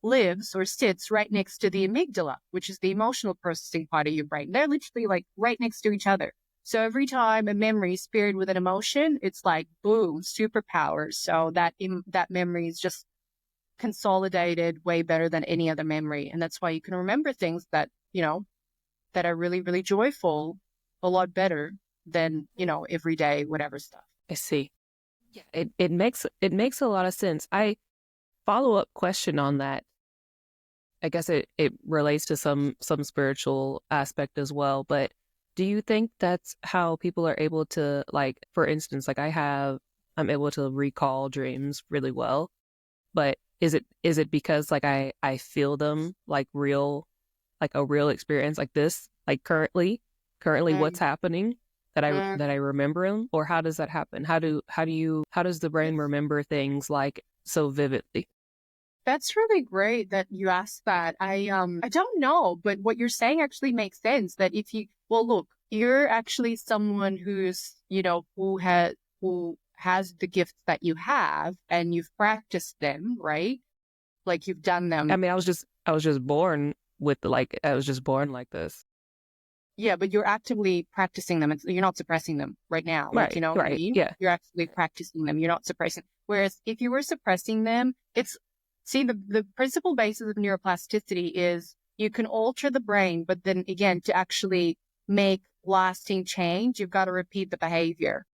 lives or sits right next to the amygdala, which is the emotional processing part of your brain. They're literally like right next to each other. So every time a memory is paired with an emotion, it's like, boom, superpowers. So that memory is just consolidated way better than any other memory. And that's why you can remember things that, that are really, really joyful a lot better than, everyday, whatever stuff. I see. Yeah. It makes a lot of sense. Follow-up question on that. I guess it relates to some spiritual aspect as well, but do you think that's how people are able to, like, for instance, like I'm able to recall dreams really well, but is it because like I feel them like a real experience like this, like currently what's happening that I remember them, or how does that happen? How does the brain remember things like so vividly? That's really great that you asked that. I don't know, but what you're saying actually makes sense. That well, look, you're actually someone who's, who has the gifts that you have, and you've practiced them, right? Like you've done I them. mean, I was just born with I was just born like this. Yeah, but you're actively practicing them. You're not suppressing them right now. Like, you Right, know what I right. mean? Yeah. You're actually practicing them. You're not suppressing. Whereas if you were suppressing them, the principal basis of neuroplasticity is you can alter the brain, but then again, to actually make lasting change, you've got to repeat the behavior.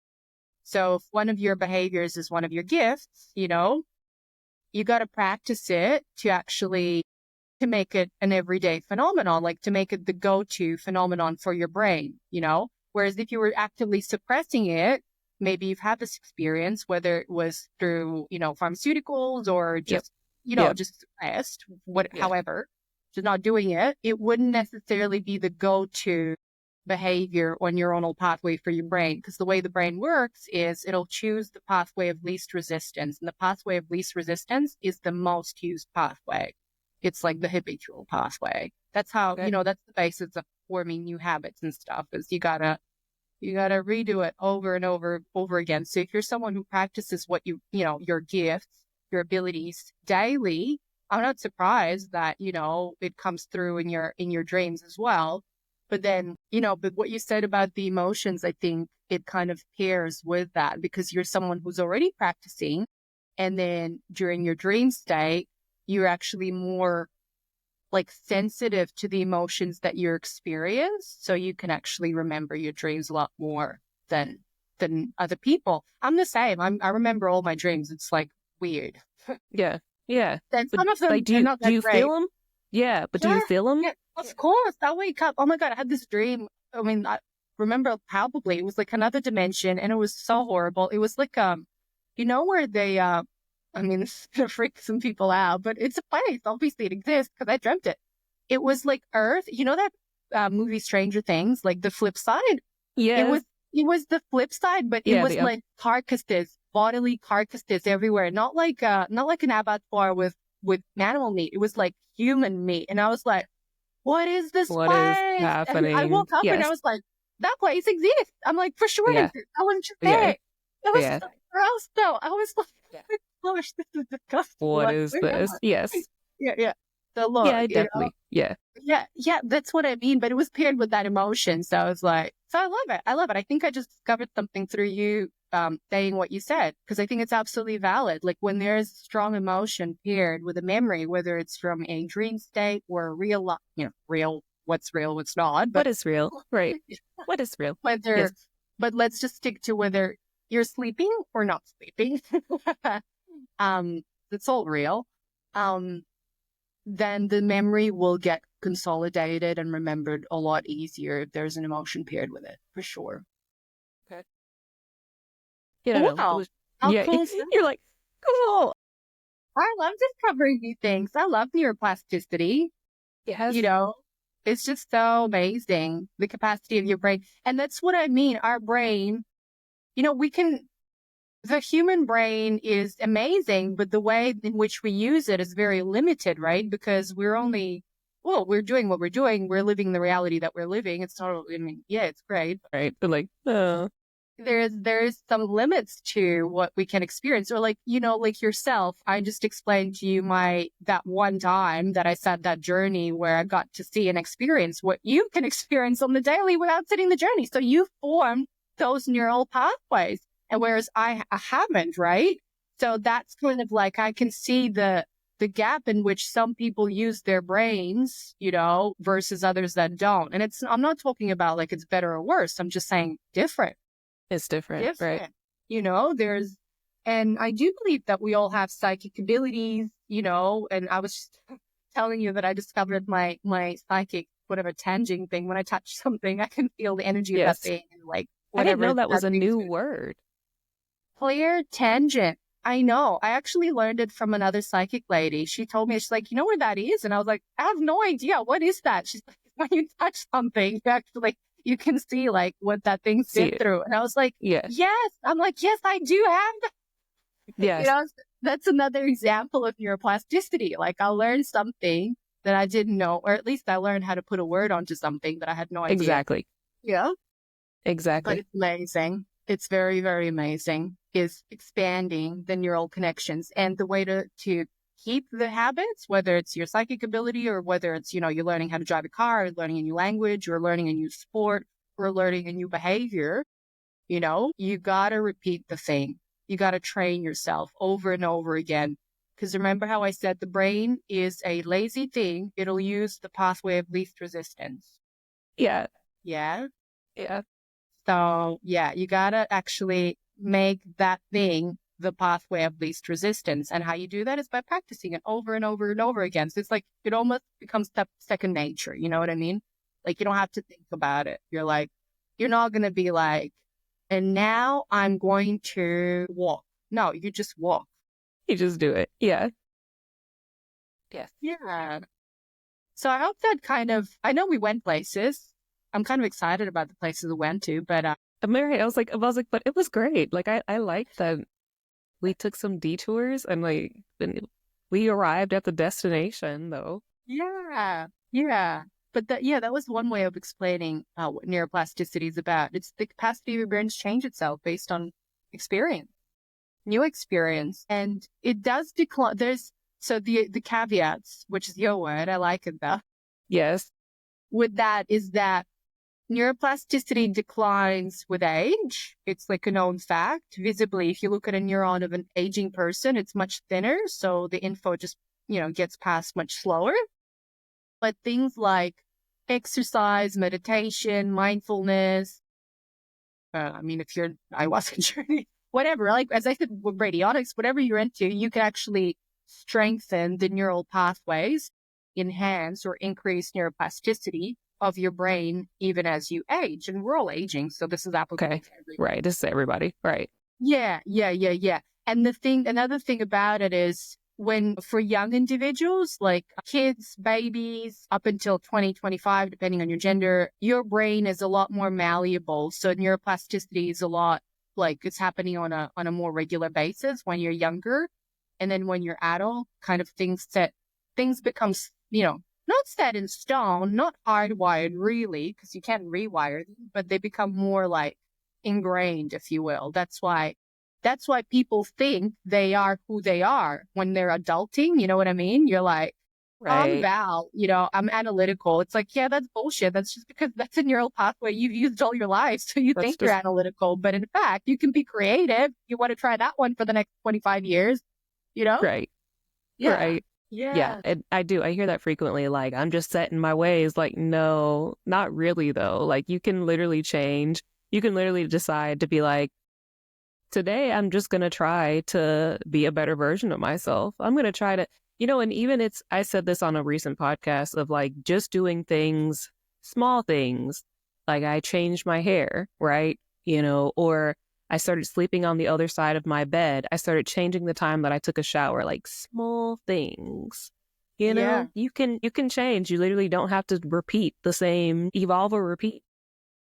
So if one of your behaviors is one of your gifts, you got to practice it to make it an everyday phenomenon, like to make it the go-to phenomenon for your brain, Whereas if you were actively suppressing it, maybe you've had this experience, whether it was through, pharmaceuticals or Yep. just, Yep. just suppressed, Yeah. however, just not doing it, it wouldn't necessarily be the go-to behavior or neuronal pathway for your brain. Because the way the brain works is it'll choose the pathway of least resistance. And the pathway of least resistance is the most used pathway. It's like the habitual pathway. That's how, Okay. that's the basis of forming new habits and stuff, is you gotta redo it over and over again. So if you're someone who practices what your gifts, your abilities daily, I'm not surprised that, it comes through in your dreams as well. But then, but what you said about the emotions, I think it kind of pairs with that, because you're someone who's already practicing. And then during your dream state, you're actually more like sensitive to the emotions that you experience. So you can actually remember your dreams a lot more than other people. I'm the same. I remember all my dreams. It's like weird. Yeah. Yeah. Then But some of them like, are not do that you feel great. them? Yeah. But do Yeah, you feel them? yeah, of course. I wake up. Oh my God, I had this dream. I mean, I remember palpably. It was like another dimension, and it was so horrible. It was like where they I mean, this is gonna freak some people out, but it's a place. Obviously, it exists because I dreamt it. It was like Earth. You know that movie Stranger Things, like the flip side. It Yes. was the flip side, but it Yeah. was like carcasses, bodily carcasses everywhere. Not like an abattoir with animal meat. It was like human meat, and I was like, what is this What is place? And I happening? woke up and I Yes. was like, that place exists. I'm like, for sure it Yeah. exists. I wouldn't Yeah. say. It was Yeah. so gross though. I was like, Yeah. gosh, this is disgusting. What Like, is where am this? I? Yes. Yeah, yeah. So Yeah. look, Definitely. Yeah. yeah, that's what I mean. But it was paired with that emotion. So I was like, so I love it. I love it. I think I just discovered something through you saying what you said, because I think it's absolutely valid. Like when there's strong emotion paired with a memory, whether it's from a dream state or a real, real, what's not, What but is real? Right. What is real? whether Yes. but let's just stick to whether you're sleeping or not sleeping. It's all real. Then the memory will get consolidated and remembered a lot easier if there's an emotion paired with it, for sure. Okay. Yeah, no, it Wow. was, How yeah, cool is you're that? like, cool. I love discovering new things. I love neuroplasticity. Yes. You know, it's just so amazing, the capacity of your brain. And that's what I mean. Our brain, the human brain is amazing, but the way in which we use it is very limited, right? Because we're doing what we're doing. We're living the reality that we're living. It's not, I mean, yeah, it's great. Right. But like, oh, There's some limits to what we can experience. Or like yourself, I just explained to you that one time that I said that journey where I got to see and experience what you can experience on the daily without sitting the journey. So you formed those neural pathways. And whereas I haven't, right? So that's kind of like, I can see the gap in which some people use their brains, versus others that don't. And I'm not talking about like it's better or worse. I'm just saying different. it's different, right? And I do believe that we all have psychic abilities, and I was just telling you that I discovered my psychic, whatever, tanging thing. When I touch something, I can feel the energy of that Yes. thing, and like I didn't whatever know that was a thing's new good. word. Clear tangent. I know. I actually learned it from another psychic lady. She told me, she's like, you know where that is? And I was like, I have no idea. What is that? She's like, when you touch something, you can see like what that thing's See been it. through. And I was like, Yes. yes. I'm like, yes, I do have that. Yes. That's another example of neuroplasticity. Like I learned something that I didn't know, or at least I learned how to put a word onto something that I had no idea. Exactly. Yeah. But Exactly. it's amazing. It's very, very amazing. Is expanding the neural connections, and the way to keep the habits, whether it's your psychic ability or whether it's, you're learning how to drive a car, or learning a new language, or learning a new sport, or learning a new behavior, you got to repeat the thing. You got to train yourself over and over again. Because remember how I said the brain is a lazy thing. It'll use the pathway of least resistance. Yeah. Yeah. Yeah. So yeah, you got to actually make that thing the pathway of least resistance. And how you do that is by practicing it over and over and over again. So it's like, it almost becomes second nature. You know what I mean? Like you don't have to think about it. You're not going to be like, and now I'm going to walk. No, you just walk. You just do it. Yeah. Yes. Yeah. So I hope that I know we went places. I'm kind of excited about the places we went to, but Mary, I was like, but it was great. Like, I liked that we took some detours and we arrived at the destination though. yeah, yeah. But that was one way of explaining what neuroplasticity is about. It's the capacity of your brain to change itself based on experience, new experience. And it does decline. So the caveats, which is your word, I like it though. Yes. With that is that neuroplasticity declines with age. It's like a known fact. Visibly, if you look at a neuron of an aging person, it's much thinner. So the info just, gets passed much slower. But things like exercise, meditation, mindfulness, if you're ayahuasca journey, whatever, like as I said, with radionics, whatever you're into, you can actually strengthen the neural pathways, enhance or increase neuroplasticity of your brain even as you age. And we're all aging, so this is applicable Okay. to everyone. Right. This is everybody. Right. Yeah. And another thing about it is for young individuals, like kids, babies, up until 2025, depending on your gender, your brain is a lot more malleable. So neuroplasticity is a lot like it's happening on a more regular basis when you're younger. And then when you're adult, kind of things become, not set in stone, not hardwired really, because you can't rewire them, but they become more like ingrained, if you will. That's why people think they are who they are when they're adulting. You know what I mean? You're like, I'm Right. Val, I'm analytical. It's like, yeah, that's bullshit. That's just because that's a neural pathway you've used all your life. So you That's think you're just analytical, but in fact, you can be creative. You want to try that one for the next 25 years, right. Yeah. Right. Yeah. Yeah. And I do. I hear that frequently. Like, I'm just set in my ways. Like, no, not really though. Like, you can literally change You can literally decide to be like, today I'm just going to try to be a better version of myself. I'm going to try to, and even I said this on a recent podcast of like just doing things, small things, like I changed my hair, right? Or I started sleeping on the other side of my bed. I started changing the time that I took a shower, like small things. Yeah. You can change. You literally don't have to repeat the same, evolve or repeat.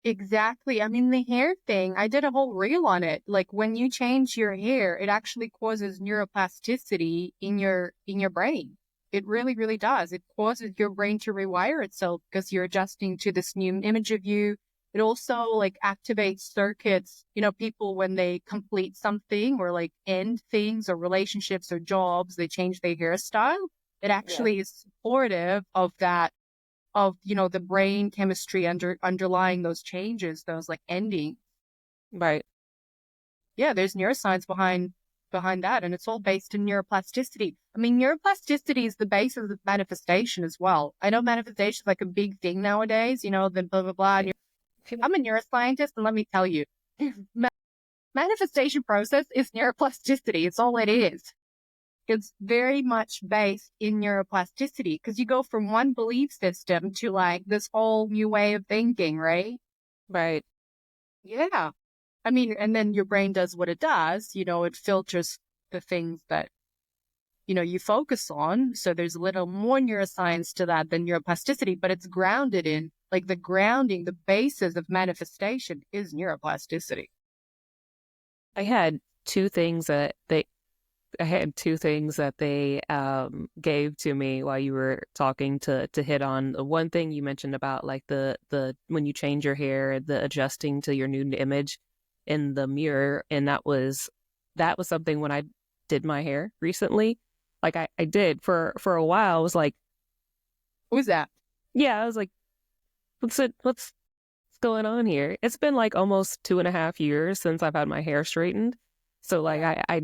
Exactly. I mean, the hair thing, I did a whole reel on it. Like when you change your hair, it actually causes neuroplasticity in your brain. It really, really does. It causes your brain to rewire itself because you're adjusting to this new image of you. It also like activates circuits, people when they complete something or like end things or relationships or jobs, they change their hairstyle. It actually is supportive of that, of the brain chemistry underlying those changes, those like ending. Right. Yeah, there's neuroscience behind that, and it's all based in neuroplasticity. I mean, neuroplasticity is the basis of manifestation as well. I know manifestation is like a big thing nowadays, the blah blah blah. I'm a neuroscientist, and let me tell you, manifestation process is neuroplasticity. It's all it is. It's very much based in neuroplasticity because you go from one belief system to like this whole new way of thinking, right? Right. Yeah. I mean, and then your brain does what it does, it filters the things that, you focus on. So there's a little more neuroscience to that than neuroplasticity, but it's grounded in like the basis of manifestation is neuroplasticity. I had two things that they gave to me while you were talking to hit on. The one thing you mentioned about like the when you change your hair, the adjusting to your new image in the mirror, and that was something when I did my hair recently. Like I did for a while. I was like, Who's that? yeah, I was like, what's going on here? It's been like almost 2.5 years since I've had my hair straightened. So like Yeah. I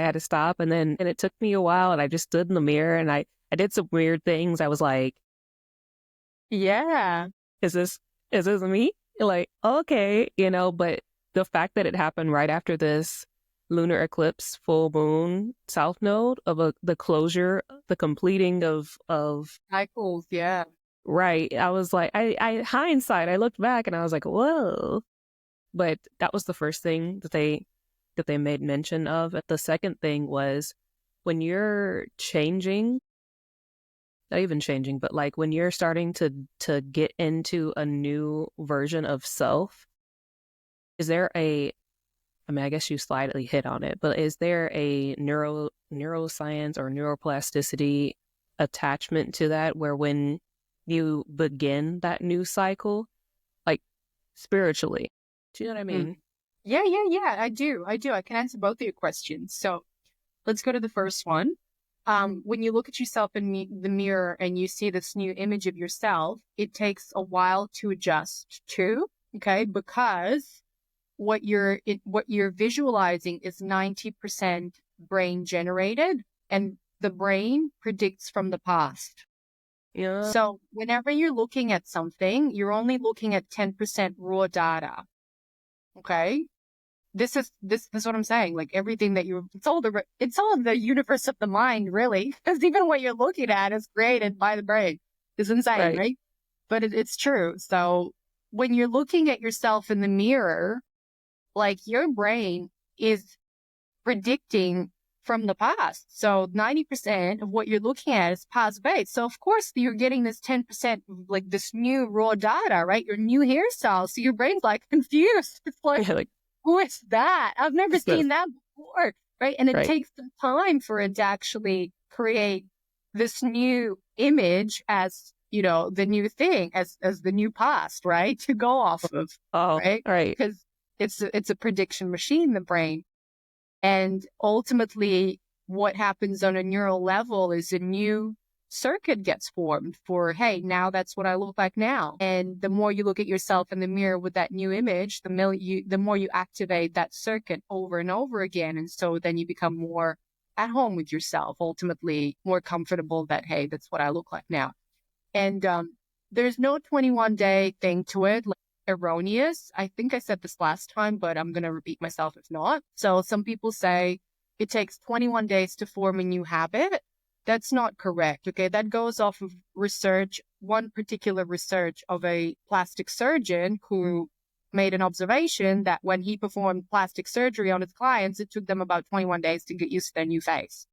had to stop, and it took me a while, and I just stood in the mirror and I did some weird things. I was like, Yeah. is this me? Like, okay, but the fact that it happened right after this lunar eclipse, full moon, south node of the closure, the completing of Cycles. Yeah. right. I was like, I hindsight, I looked back and I was like, whoa. But that was the first thing that they made mention of. The second thing was when you're changing, not even changing, but like when you're starting to get into a new version of self, is there I mean, I guess you slightly hit on it, but is there a neuroscience or neuroplasticity attachment to that where when you begin that new cycle, like spiritually, do you know what I Mm. mean? Yeah. Yeah. Yeah. I do. I can answer both of your questions. So let's go to the first one. When you look at yourself in the mirror and you see this new image of yourself, it takes a while to adjust to, okay? Because what you're visualizing is 90% brain generated, and the brain predicts from the past. Yeah. So whenever you're looking at something, you're only looking at 10% raw data, okay? This is what I'm saying. Like everything that it's all the universe of the mind, really. Because even what you're looking at is created by the brain. It's insane, Right. right? But it's true. So when you're looking at yourself in the mirror, like your brain is predicting from the past. So 90% of what you're looking at is past based. So of course you're getting this 10%, like this new raw data, right? Your new hairstyle. So your brain's like confused. It's like, Yeah, like who is that? I've never seen that before, right? And it right. takes some time for it to actually create this new image as, the new thing, as the new past, right? To go off of, Oh, right? right. Because it's a prediction machine, the brain. And ultimately, what happens on a neural level is a new circuit gets formed for, hey, now that's what I look like now. And the more you look at yourself in the mirror with that new image, the more you activate that circuit over and over again. And so then you become more at home with yourself, ultimately more comfortable that, hey, that's what I look like now. And there's no 21-day thing to it. erroneous. I think I said this last time, but I'm going to repeat myself if not. So some people say it takes 21 days to form a new habit. That's not correct. Okay. That goes off of research, one particular research of a plastic surgeon who made an observation that when he performed plastic surgery on his clients, it took them about 21 days to get used to their new face.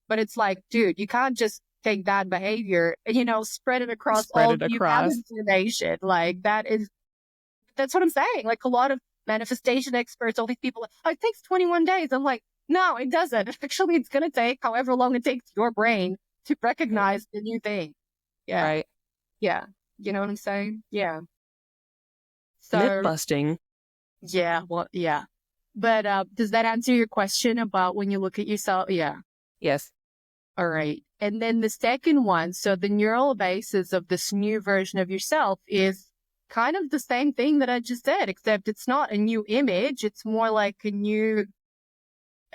But it's like, dude, you can't just take that behavior, spread it across Spread all it you have across. information. Like that's what I'm saying. Like a lot of manifestation experts, all these people, oh, it takes 21 days. I'm like, no, it doesn't. Actually, it's going to take however long it takes your brain to recognize the new thing. Yeah. Right. Yeah. You know what I'm saying? Yeah. Myth So, busting. yeah. Well, yeah. But does that answer your question about when you look at yourself? Yeah. Yes. All right. And then the second one, so the neural basis of this new version of yourself is kind of the same thing that I just said, except it's not a new image. It's more like a new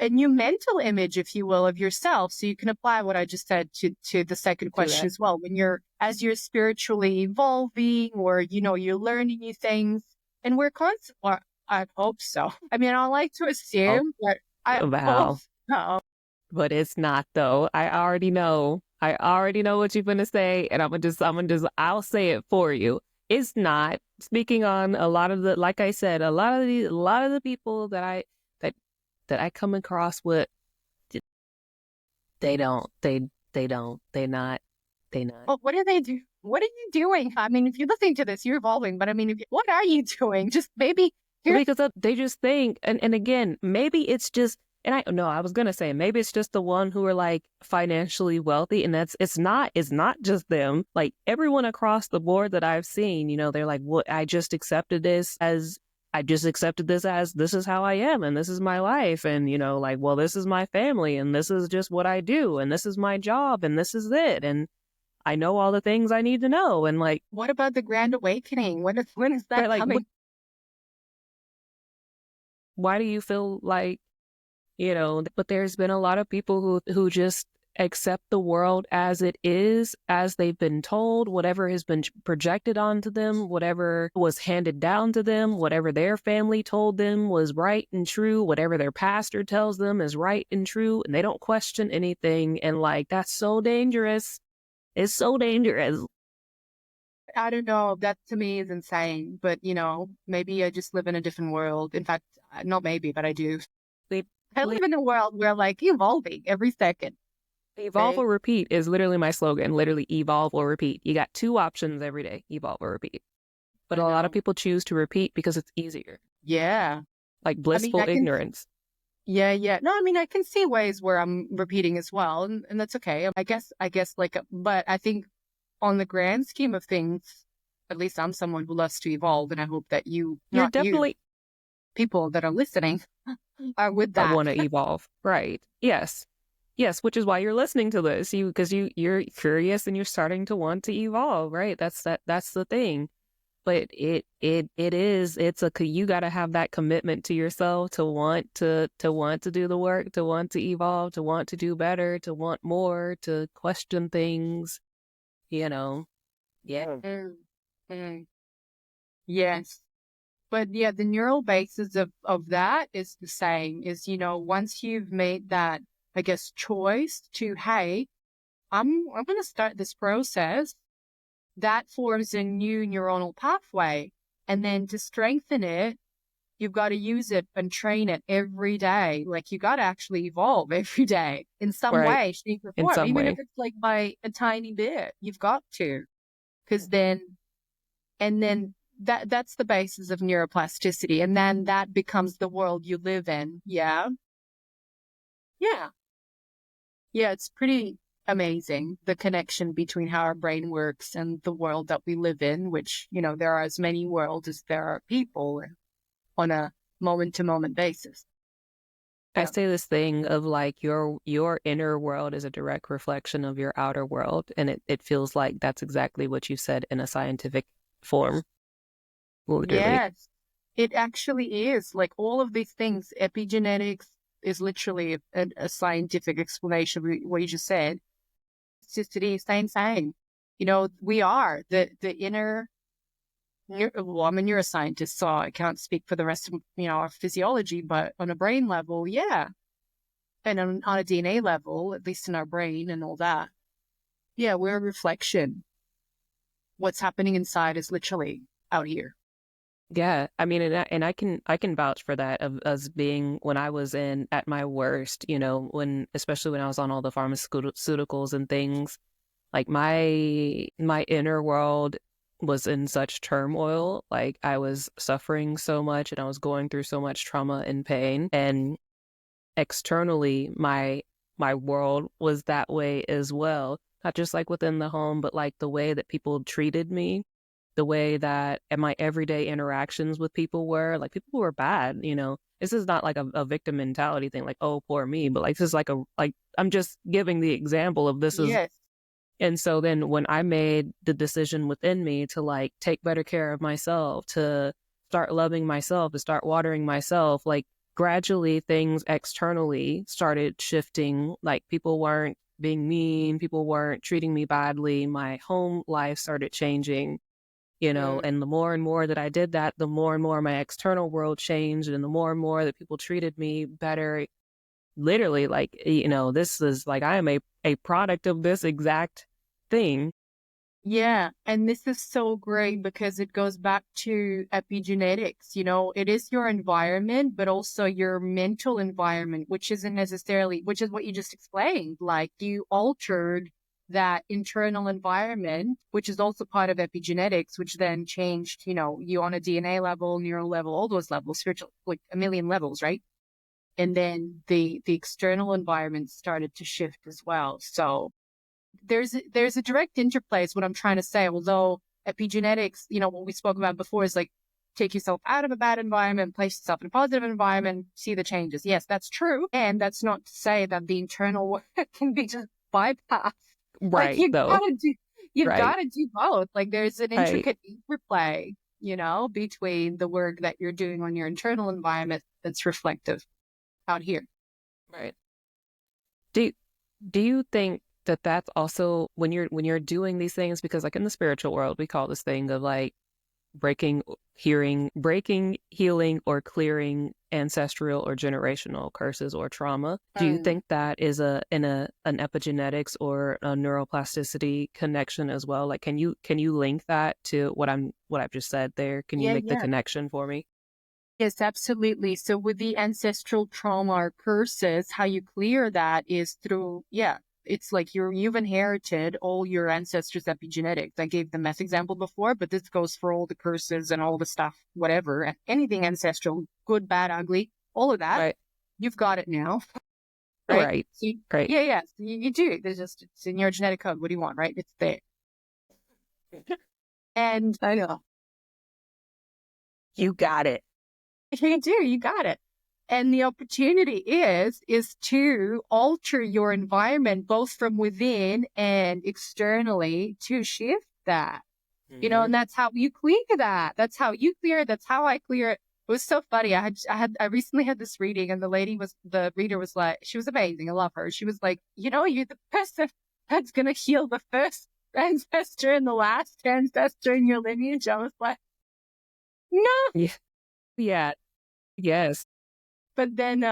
mental image, if you will, of yourself. So you can apply what I just said to the second question as well. When as you're spiritually evolving or, you're learning new things, and we're constantly, I hope so. I mean, I like to Oh, assume that I hope Val. so. But it's not though. I already know. I already know what you're gonna say, and I'll say it for you. It's not. Speaking on a lot of like I said, a lot of the people that that I come across with, they don't, they don't, they not. Well, what do they do? What are you doing? I mean, if you're listening to this, you're evolving. But I mean, what are you doing? Just maybe here. Because they just think, and again, maybe it's just, and I was gonna say maybe it's just the one who are like financially wealthy, and it's not just them. Like everyone across the board that I've seen, they're like, what? I just accepted this as this is how I am, and this is my life, and like, well, this is my family, and this is just what I do, and this is my job, and this is it, and I know all the things I need to know, and like, What about the Grand Awakening? When is that right, like, coming? why do you feel like? But there's been a lot of people who just accept the world as it is, as they've been told, whatever has been projected onto them, whatever was handed down to them, whatever their family told them was right and true, whatever their pastor tells them is right and true, and they don't question anything. And like, that's so dangerous. It's so dangerous. I don't know. That to me is insane. But maybe I just live in a different world. In fact, not maybe, but I do. They, I live in a world where like evolving every second. evolve or repeat is literally my slogan. Literally, evolve or repeat. You got two options every day: evolve or repeat. But a lot of people choose to repeat because it's easier. Yeah. Like I mean, blissful ignorance. Yeah, yeah. No, I mean, I can see ways where I'm repeating as well, and that's okay. I guess, like, but I think on the grand scheme of things, at least I'm someone who loves to evolve, and I hope that You're definitely people that are listening, are with I that. want to evolve. Right. Yes. Yes, which is why you're listening to this. Because you're curious and you're starting to want to evolve, right? That's the thing. But you got to have that commitment to yourself to want to do the work, to want to evolve, to want to do better, to want more, to question things, Yeah. Mm, mm. Yes. But yeah, the neural basis of that is the same, is, once you've made that, I guess, choice to, hey, I'm going to start this process, that forms a new neuronal pathway. And then to strengthen it, you've got to use it and train it every day. Like you got to actually evolve every day in some Right. way, shape, or In form, some even if way. it's like by a tiny bit. You've got to, because then that's the basis of neuroplasticity, and then that becomes the world you live in. Yeah, yeah, yeah. It's pretty amazing, the connection between how our brain works and the world that we live in, which, there are as many worlds as there are people on a moment to moment basis. I Yeah. say this thing of like your inner world is a direct reflection of your outer world. And it feels like that's exactly what you said in a scientific form. Literally. Yes, it actually is. Like all of these things, epigenetics is literally a scientific explanation of what you just said. It's just the same thing. We are the inner well, I'm a neuroscientist, so I can't speak for the rest of, our physiology, but on a brain level, yeah. And on a DNA level, at least in our brain and all that, yeah, we're a reflection. What's happening inside is literally out here. Yeah, I mean, and I can vouch for that of us being when I was in at my worst, when especially when I was on all the pharmaceuticals and things, like my inner world was in such turmoil. Like I was suffering so much and I was going through so much trauma and pain. And externally, my world was that way as well. Not just like within the home, but like the way that people treated me, the way that and my everyday interactions with people were. Like people were bad. This is not like a victim mentality thing, like, oh, poor me, but like this is like I'm just giving the example of this is. Yes. And so then when I made the decision within me to like take better care of myself, to start loving myself, to start watering myself, like gradually things externally started shifting. Like people weren't being mean, people weren't treating me badly. My home life started changing, Mm. and the more and more that I did that, the more and more my external world changed and the more and more that people treated me better. Literally, like, this is like I am a product of this exact thing. Yeah. And this is so great because it goes back to epigenetics. It is your environment, but also your mental environment, which is what you just explained. Like you altered that internal environment, which is also part of epigenetics, which then changed, you on a DNA level, neural level, all those levels, spiritual, like a million levels, right? And then the external environment started to shift as well. So there's a direct interplay is what I'm trying to say. Although epigenetics, what we spoke about before is like take yourself out of a bad environment, place yourself in a positive environment, see the changes. Yes, that's true. And that's not to say that the internal work can be just bypassed. Like Right, though. you've Right. gotta do both. Like there's an Right. intricate interplay, between the work that you're doing on your internal environment that's reflective out here. Right. Do do you think that that's also when you're doing these things, because like in the spiritual world we call this thing of like breaking, healing, or clearing ancestral or generational curses or trauma. Do you Mm. think that is an epigenetics or a neuroplasticity connection as well? Like can you link that to what I've just said there? Can you Yeah, make the yeah. connection for me? Yes, absolutely. So with the ancestral trauma or curses, how you clear that is through, yeah, it's like you've inherited all your ancestors' epigenetics. I gave the meth example before, but this goes for all the curses and all the stuff, whatever, anything ancestral, good, bad, ugly, all of that. Right. You've got it now, right? Right. So Right. yeah, yeah, so you do. It's in your genetic code. What do you want, right? It's there. And I know. You got it. you do, you got it. And the opportunity is to alter your environment, both from within and externally to shift that, Hmm. and that's how you clear that. That's how you clear it. That's how I clear it. It was so funny. I recently had this reading and the reader was like, she was amazing. I love her. She was like, you're the person that's going to heal the first ancestor and the last ancestor in your lineage. I was like, no. Yeah. Yeah. Yes. But then,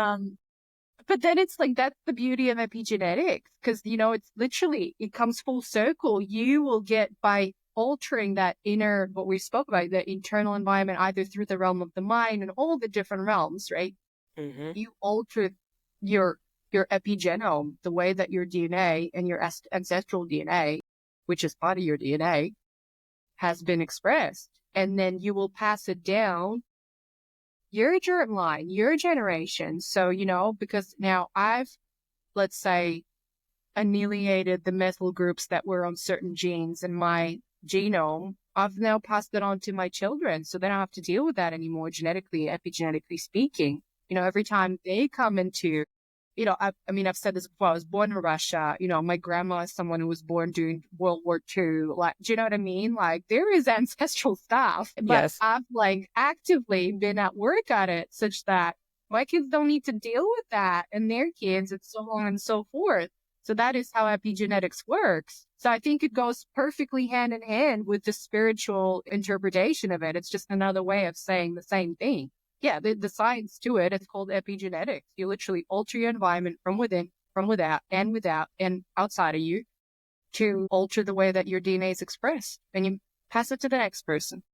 it's like, that's the beauty of epigenetics, because, it's literally, it comes full circle. You will get by altering that inner, what we spoke about, the internal environment, either through the realm of the mind and all the different realms, right? Hmm. You alter your, your epigenome, the way that your DNA and your ancestral DNA, which is part of your DNA, has been expressed. And then you will pass it down your germline, your generation. So, because now let's say, annihilated the methyl groups that were on certain genes in my genome. I've now passed it on to my children. So they don't have to deal with that anymore, genetically, epigenetically speaking. Every time they come into, I've said this before. I was born in Russia. My grandma is someone who was born during World War II. Like, do you know what I mean? Like, there is ancestral stuff, but Yes. I've like actively been at work at it such that my kids don't need to deal with that and their kids and so on and so forth. So that is how epigenetics works. So I think it goes perfectly hand in hand with the spiritual interpretation of it. It's just another way of saying the same thing. Yeah, the science to it, it's called epigenetics. You literally alter your environment from within, from without, and outside of you to alter the way that your DNA is expressed. And you pass it to the next person.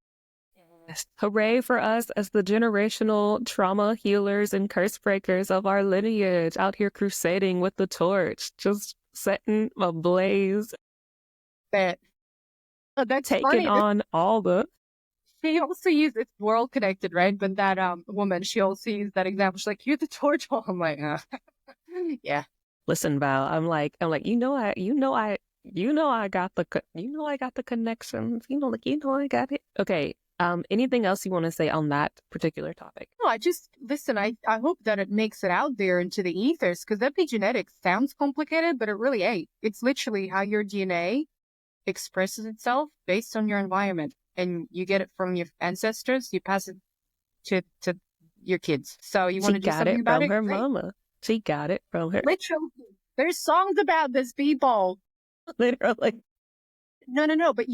Yes. Hooray for us as the generational trauma healers and curse breakers of our lineage, out here crusading with the torch, just setting ablaze, That that's taking funny. on all the. She also used it's world connected, right? But that woman, she also used that example. She's like, "You're the torch." I'm like, yeah. Listen, Val, I got I got the connections. I got it. Okay. Anything else you want to say on that particular topic? No, I just listen. I hope that it makes it out there into the ethers, because epigenetics sounds complicated, but it really ain't. It's literally how your DNA expresses itself based on your environment, and you get it from your ancestors. You pass it to your kids. So you want She to do got something it about from it? her Great. mama. She got it from her. Literally, there's songs about this, people. Literally. No. But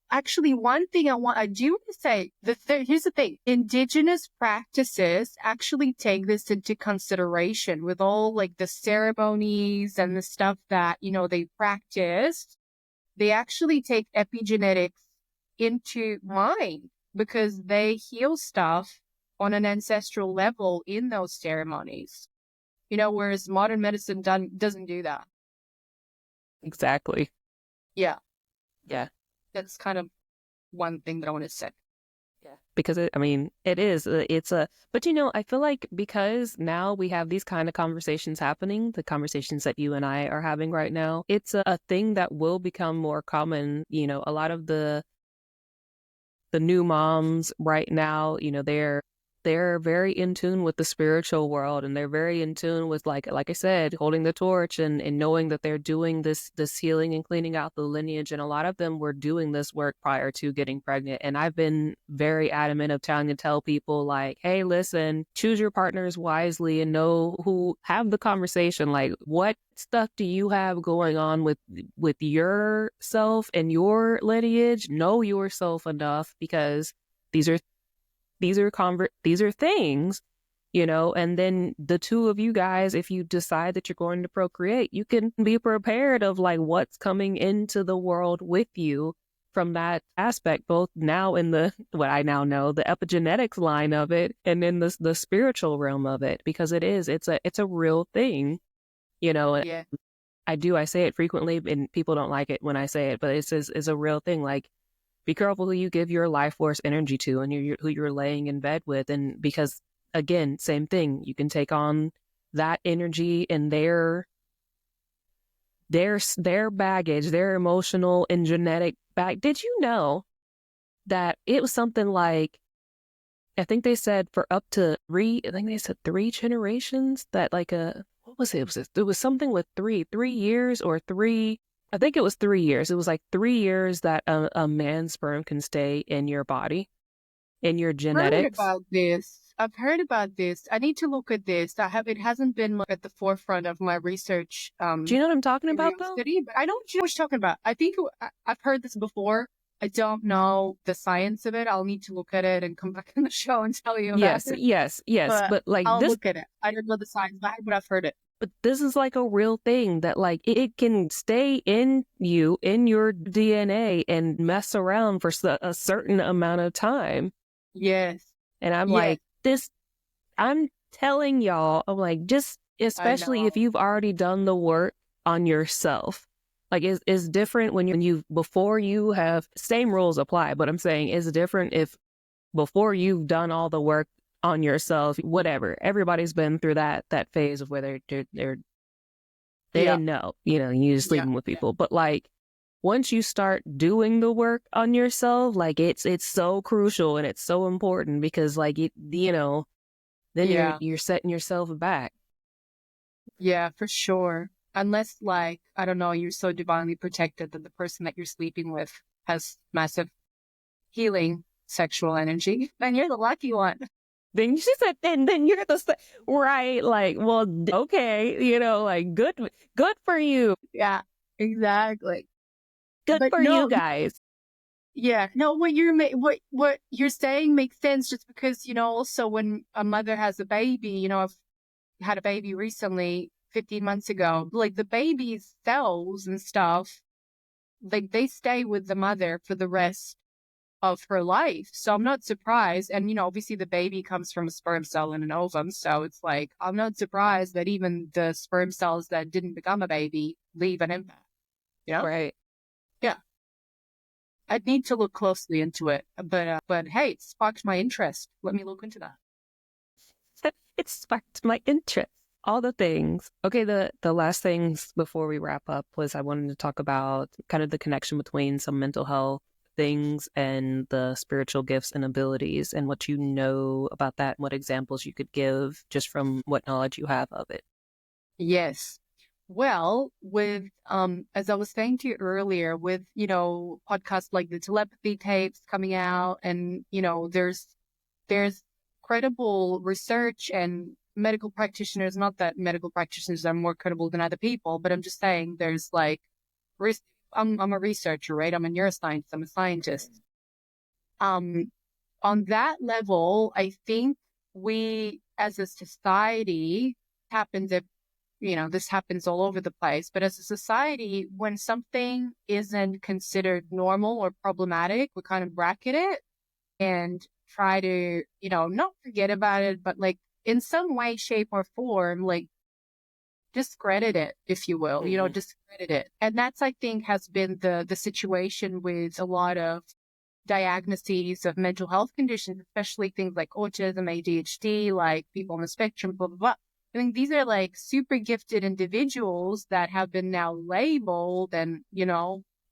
actually, one thing I do want to say, here's the thing. Indigenous practices actually take this into consideration with all like the ceremonies and the stuff that, they practice. They actually take epigenetics into mind because they heal stuff on an ancestral level in those ceremonies, whereas modern medicine doesn't do that. Exactly. Yeah. Yeah. That's kind of one thing that I want to say. Yeah. Because it is, but I feel like because now we have these kind of conversations happening, the conversations that you and I are having right now, it's a thing that will become more common. A lot of the new moms right now, they're very in tune with the spiritual world, and they're very in tune with like I said, holding the torch and knowing that they're doing this healing and cleaning out the lineage. And a lot of them were doing this work prior to getting pregnant. And I've been very adamant of trying to tell people like, hey, listen, choose your partners wisely and know who, have the conversation. Like, what stuff do you have going on with yourself and your lineage? Know yourself enough, because these are things, and then the two of you guys, if you decide that you're going to procreate, you can be prepared of like what's coming into the world with you from that aspect, both now in what I now know, the epigenetics line of it, and then the spiritual realm of it, because it's a real thing, Yeah. I say it frequently and people don't like it when I say it, but it's a real thing. Like, be careful who you give your life force energy to, and who you're laying in bed with. And because, again, same thing, you can take on that energy and their baggage, their emotional and genetic bag. Did you know that it was something like, I think they said for up to three generations, that like what was it? It was something with 3 years or three. I think it was 3 years. It was like 3 years that a man's sperm can stay in your body, in your genetics. I've heard about this. I need to look at this. It hasn't been at the forefront of my research. Do you know what I'm talking about though? Curiosity, but I don't know what you're talking about. I think I've heard this before. I don't know the science of it. I'll need to look at it and come back on the show and tell you about it. Yes. But like I'll this, look at it. I don't know the science behind it, but I've heard it. but this is like a real thing that like it can stay in you, in your DNA, and mess around for a certain amount of time. Yes. And I'm Yes. like, I'm telling y'all, I'm like, just especially if you've already done the work on yourself. Like, it's different when before you have, same rules apply, but I'm saying it's different if before you've done all the work on yourself, whatever. Everybody's been through that phase of where they didn't know, you just sleeping with people. But like, once you start doing the work on yourself, like it's so crucial and it's so important, because like then you're setting yourself back. Yeah, for sure. Unless, like, I don't know, you're so divinely protected that the person that you're sleeping with has massive healing sexual energy, then you're the lucky one. Then she said, then you're right. Like, well, okay, like good for you. Yeah, exactly. Good But for you no, guys. yeah, no, what you're saying makes sense just because, also when a mother has a baby, I've had a baby recently, 15 months ago, like the baby's cells and stuff, like they stay with the mother for the rest of her life. So I'm not surprised. And, obviously the baby comes from a sperm cell and an ovum. So it's like, I'm not surprised that even the sperm cells that didn't become a baby leave an impact. Yeah. Right. Yeah. I'd need to look closely into it. But hey, it sparked my interest. Let me look into that. It sparked my interest. All the things. Okay, the last things before we wrap up was I wanted to talk about kind of the connection between some mental health things and the spiritual gifts and abilities and what you know about that and what examples you could give just from what knowledge you have of it. Yes. Well, with as I was saying to you earlier, with podcasts like the telepathy tapes coming out, and there's credible research and medical practitioners. Not that medical practitioners are more credible than other people, but I'm just saying there's like, I'm a researcher, right? I'm a neuroscientist. I'm a scientist. Um, on that level, I think we as a society happens if, this happens all over the place, but as a society, when something isn't considered normal or problematic, we kind of bracket it and try to, not forget about it, but like in some way, shape or form, like discredit it, if you will, discredit it. And that's, I think, has been the situation with a lot of diagnoses of mental health conditions, especially things like autism, ADHD, like people on the spectrum, blah, blah, blah. I mean, these are like super gifted individuals that have been now labeled and,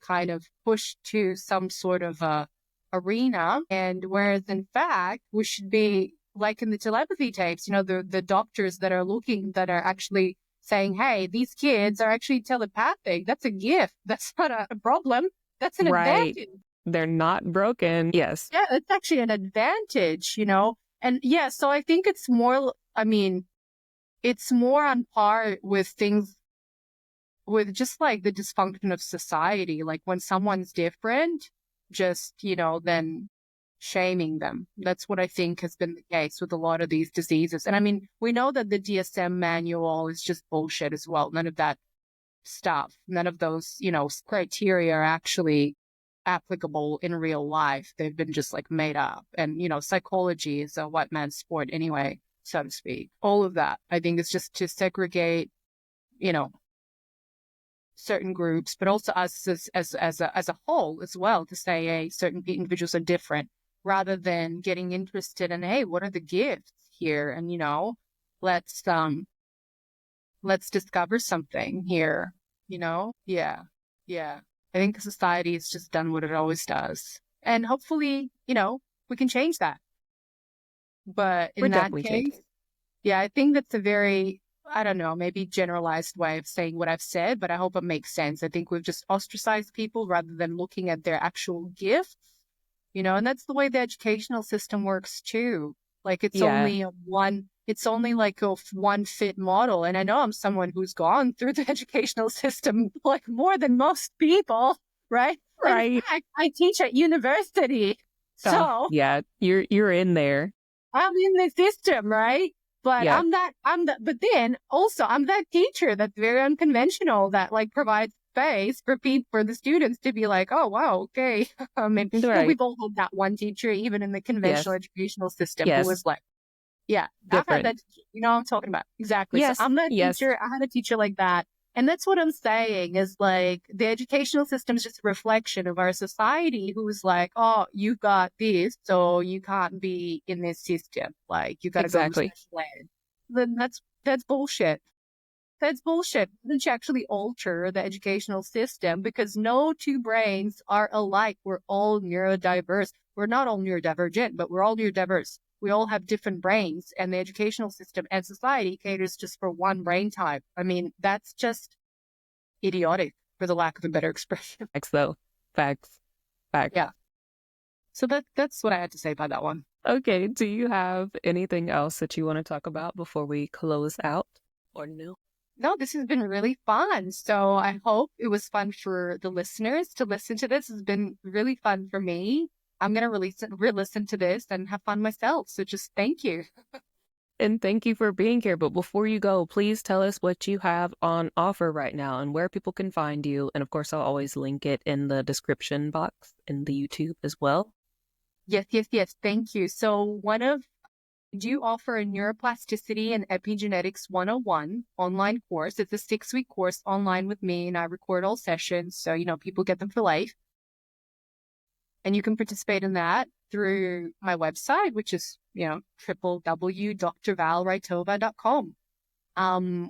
kind of pushed to some sort of a arena. And whereas in fact, we should be like in the telepathy tapes, the doctors that are actually saying, hey, these kids are actually telepathic. That's a gift. That's not a problem. That's an Right. advantage. They're not broken. Yes. Yeah, it's actually an advantage, And yeah, so I think it's more, it's more on par with things with just like the dysfunction of society. Like when someone's different, just, then shaming them. That's what I think has been the case with a lot of these diseases. And I mean, we know that the DSM manual is just bullshit as well. None of that stuff, none of those, criteria are actually applicable in real life. They've been just like made up. And, psychology is a white man's sport anyway, so to speak. All of that, I think, is just to segregate, certain groups, but also us as a whole as well, to say, hey, certain individuals are different, rather than getting interested in, hey, what are the gifts here? And, let's discover something here, Yeah. Yeah. I think society has just done what it always does. And hopefully, we can change that. But We're in that definitely case, changing. yeah, I think that's a very, I don't know, maybe generalized way of saying what I've said, but I hope it makes sense. I think we've just ostracized people rather than looking at their actual gifts, and that's the way the educational system works too. Like Yeah. it's only like a one fit model. And I know I'm someone who's gone through the educational system like more than most people, right? In Right. fact, I teach at university. Oh, So yeah. You're in there. I'm in the system, right? But Yeah. but then also I'm that teacher that's very unconventional that like provides space for the students to be like, oh, wow, okay. And Right. we've all had that one teacher, even in the conventional Yes. educational system, who Yes. was like, yeah, I've had Different. that, what I'm talking about. Exactly. So Yes. I'm that Yes. teacher. I had a teacher like that. And that's what I'm saying is like the educational system is just a reflection of our society who's like, oh, you got this, so you can't be in this system. Like you got to go to Exactly. special ed. Then that's bullshit. That's bullshit. Didn't you actually alter the educational system? Because no two brains are alike. We're all neurodiverse. We're not all neurodivergent, but we're all neurodiverse. We all have different brains, and the educational system and society caters just for one brain type. I mean, that's just idiotic, for the lack of a better expression. Facts though. Facts. Facts. Yeah. So that's what I had to say about that one. Okay. Do you have anything else that you want to talk about before we close out, or no? No, this has been really fun. So I hope it was fun for the listeners to listen to this. It's been really fun for me. I'm going to re-listen to this and have fun myself. So just thank you. And thank you for being here. But before you go, please tell us what you have on offer right now and where people can find you. And of course, I'll always link it in the description box in the YouTube as well. Yes, yes, yes. Thank you. So do you offer a Neuroplasticity and Epigenetics 101 online course. It's a 6-week course online with me, and I record all sessions. So, people get them for life. And you can participate in that through my website, which is, www.drvalrytova.com.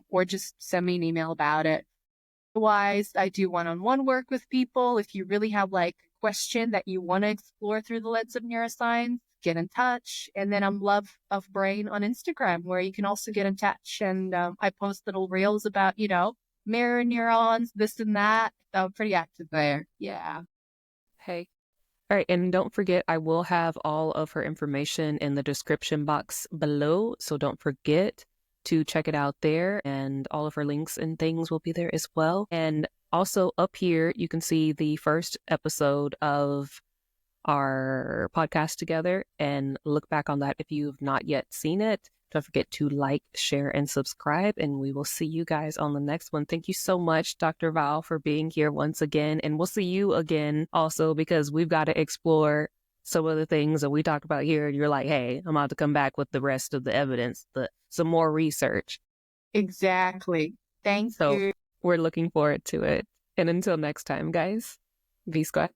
Or just send me an email about it. Otherwise, I do one-on-one work with people. If you really have like a question that you want to explore through the lens of neuroscience, get in touch. And then I'm Love of Brain on Instagram, where you can also get in touch. And I post little reels about, mirror neurons, this and that. So I'm pretty active there. Yeah. Hey. All right. And don't forget, I will have all of her information in the description box below. So don't forget to check it out there, and all of her links and things will be there as well. And also up here, you can see the first episode of our podcast together and look back on that if you've not yet seen it. Don't forget to like, share, and subscribe, and we will see you guys on the next one. Thank you so much, Dr. Val, for being here once again. And we'll see you again also, because we've got to explore some of the things that we talked about here. And you're like, hey, I'm about to come back with the rest of the evidence, some more research. Exactly. Thank you. We're looking forward to it. And until next time, guys, be squat.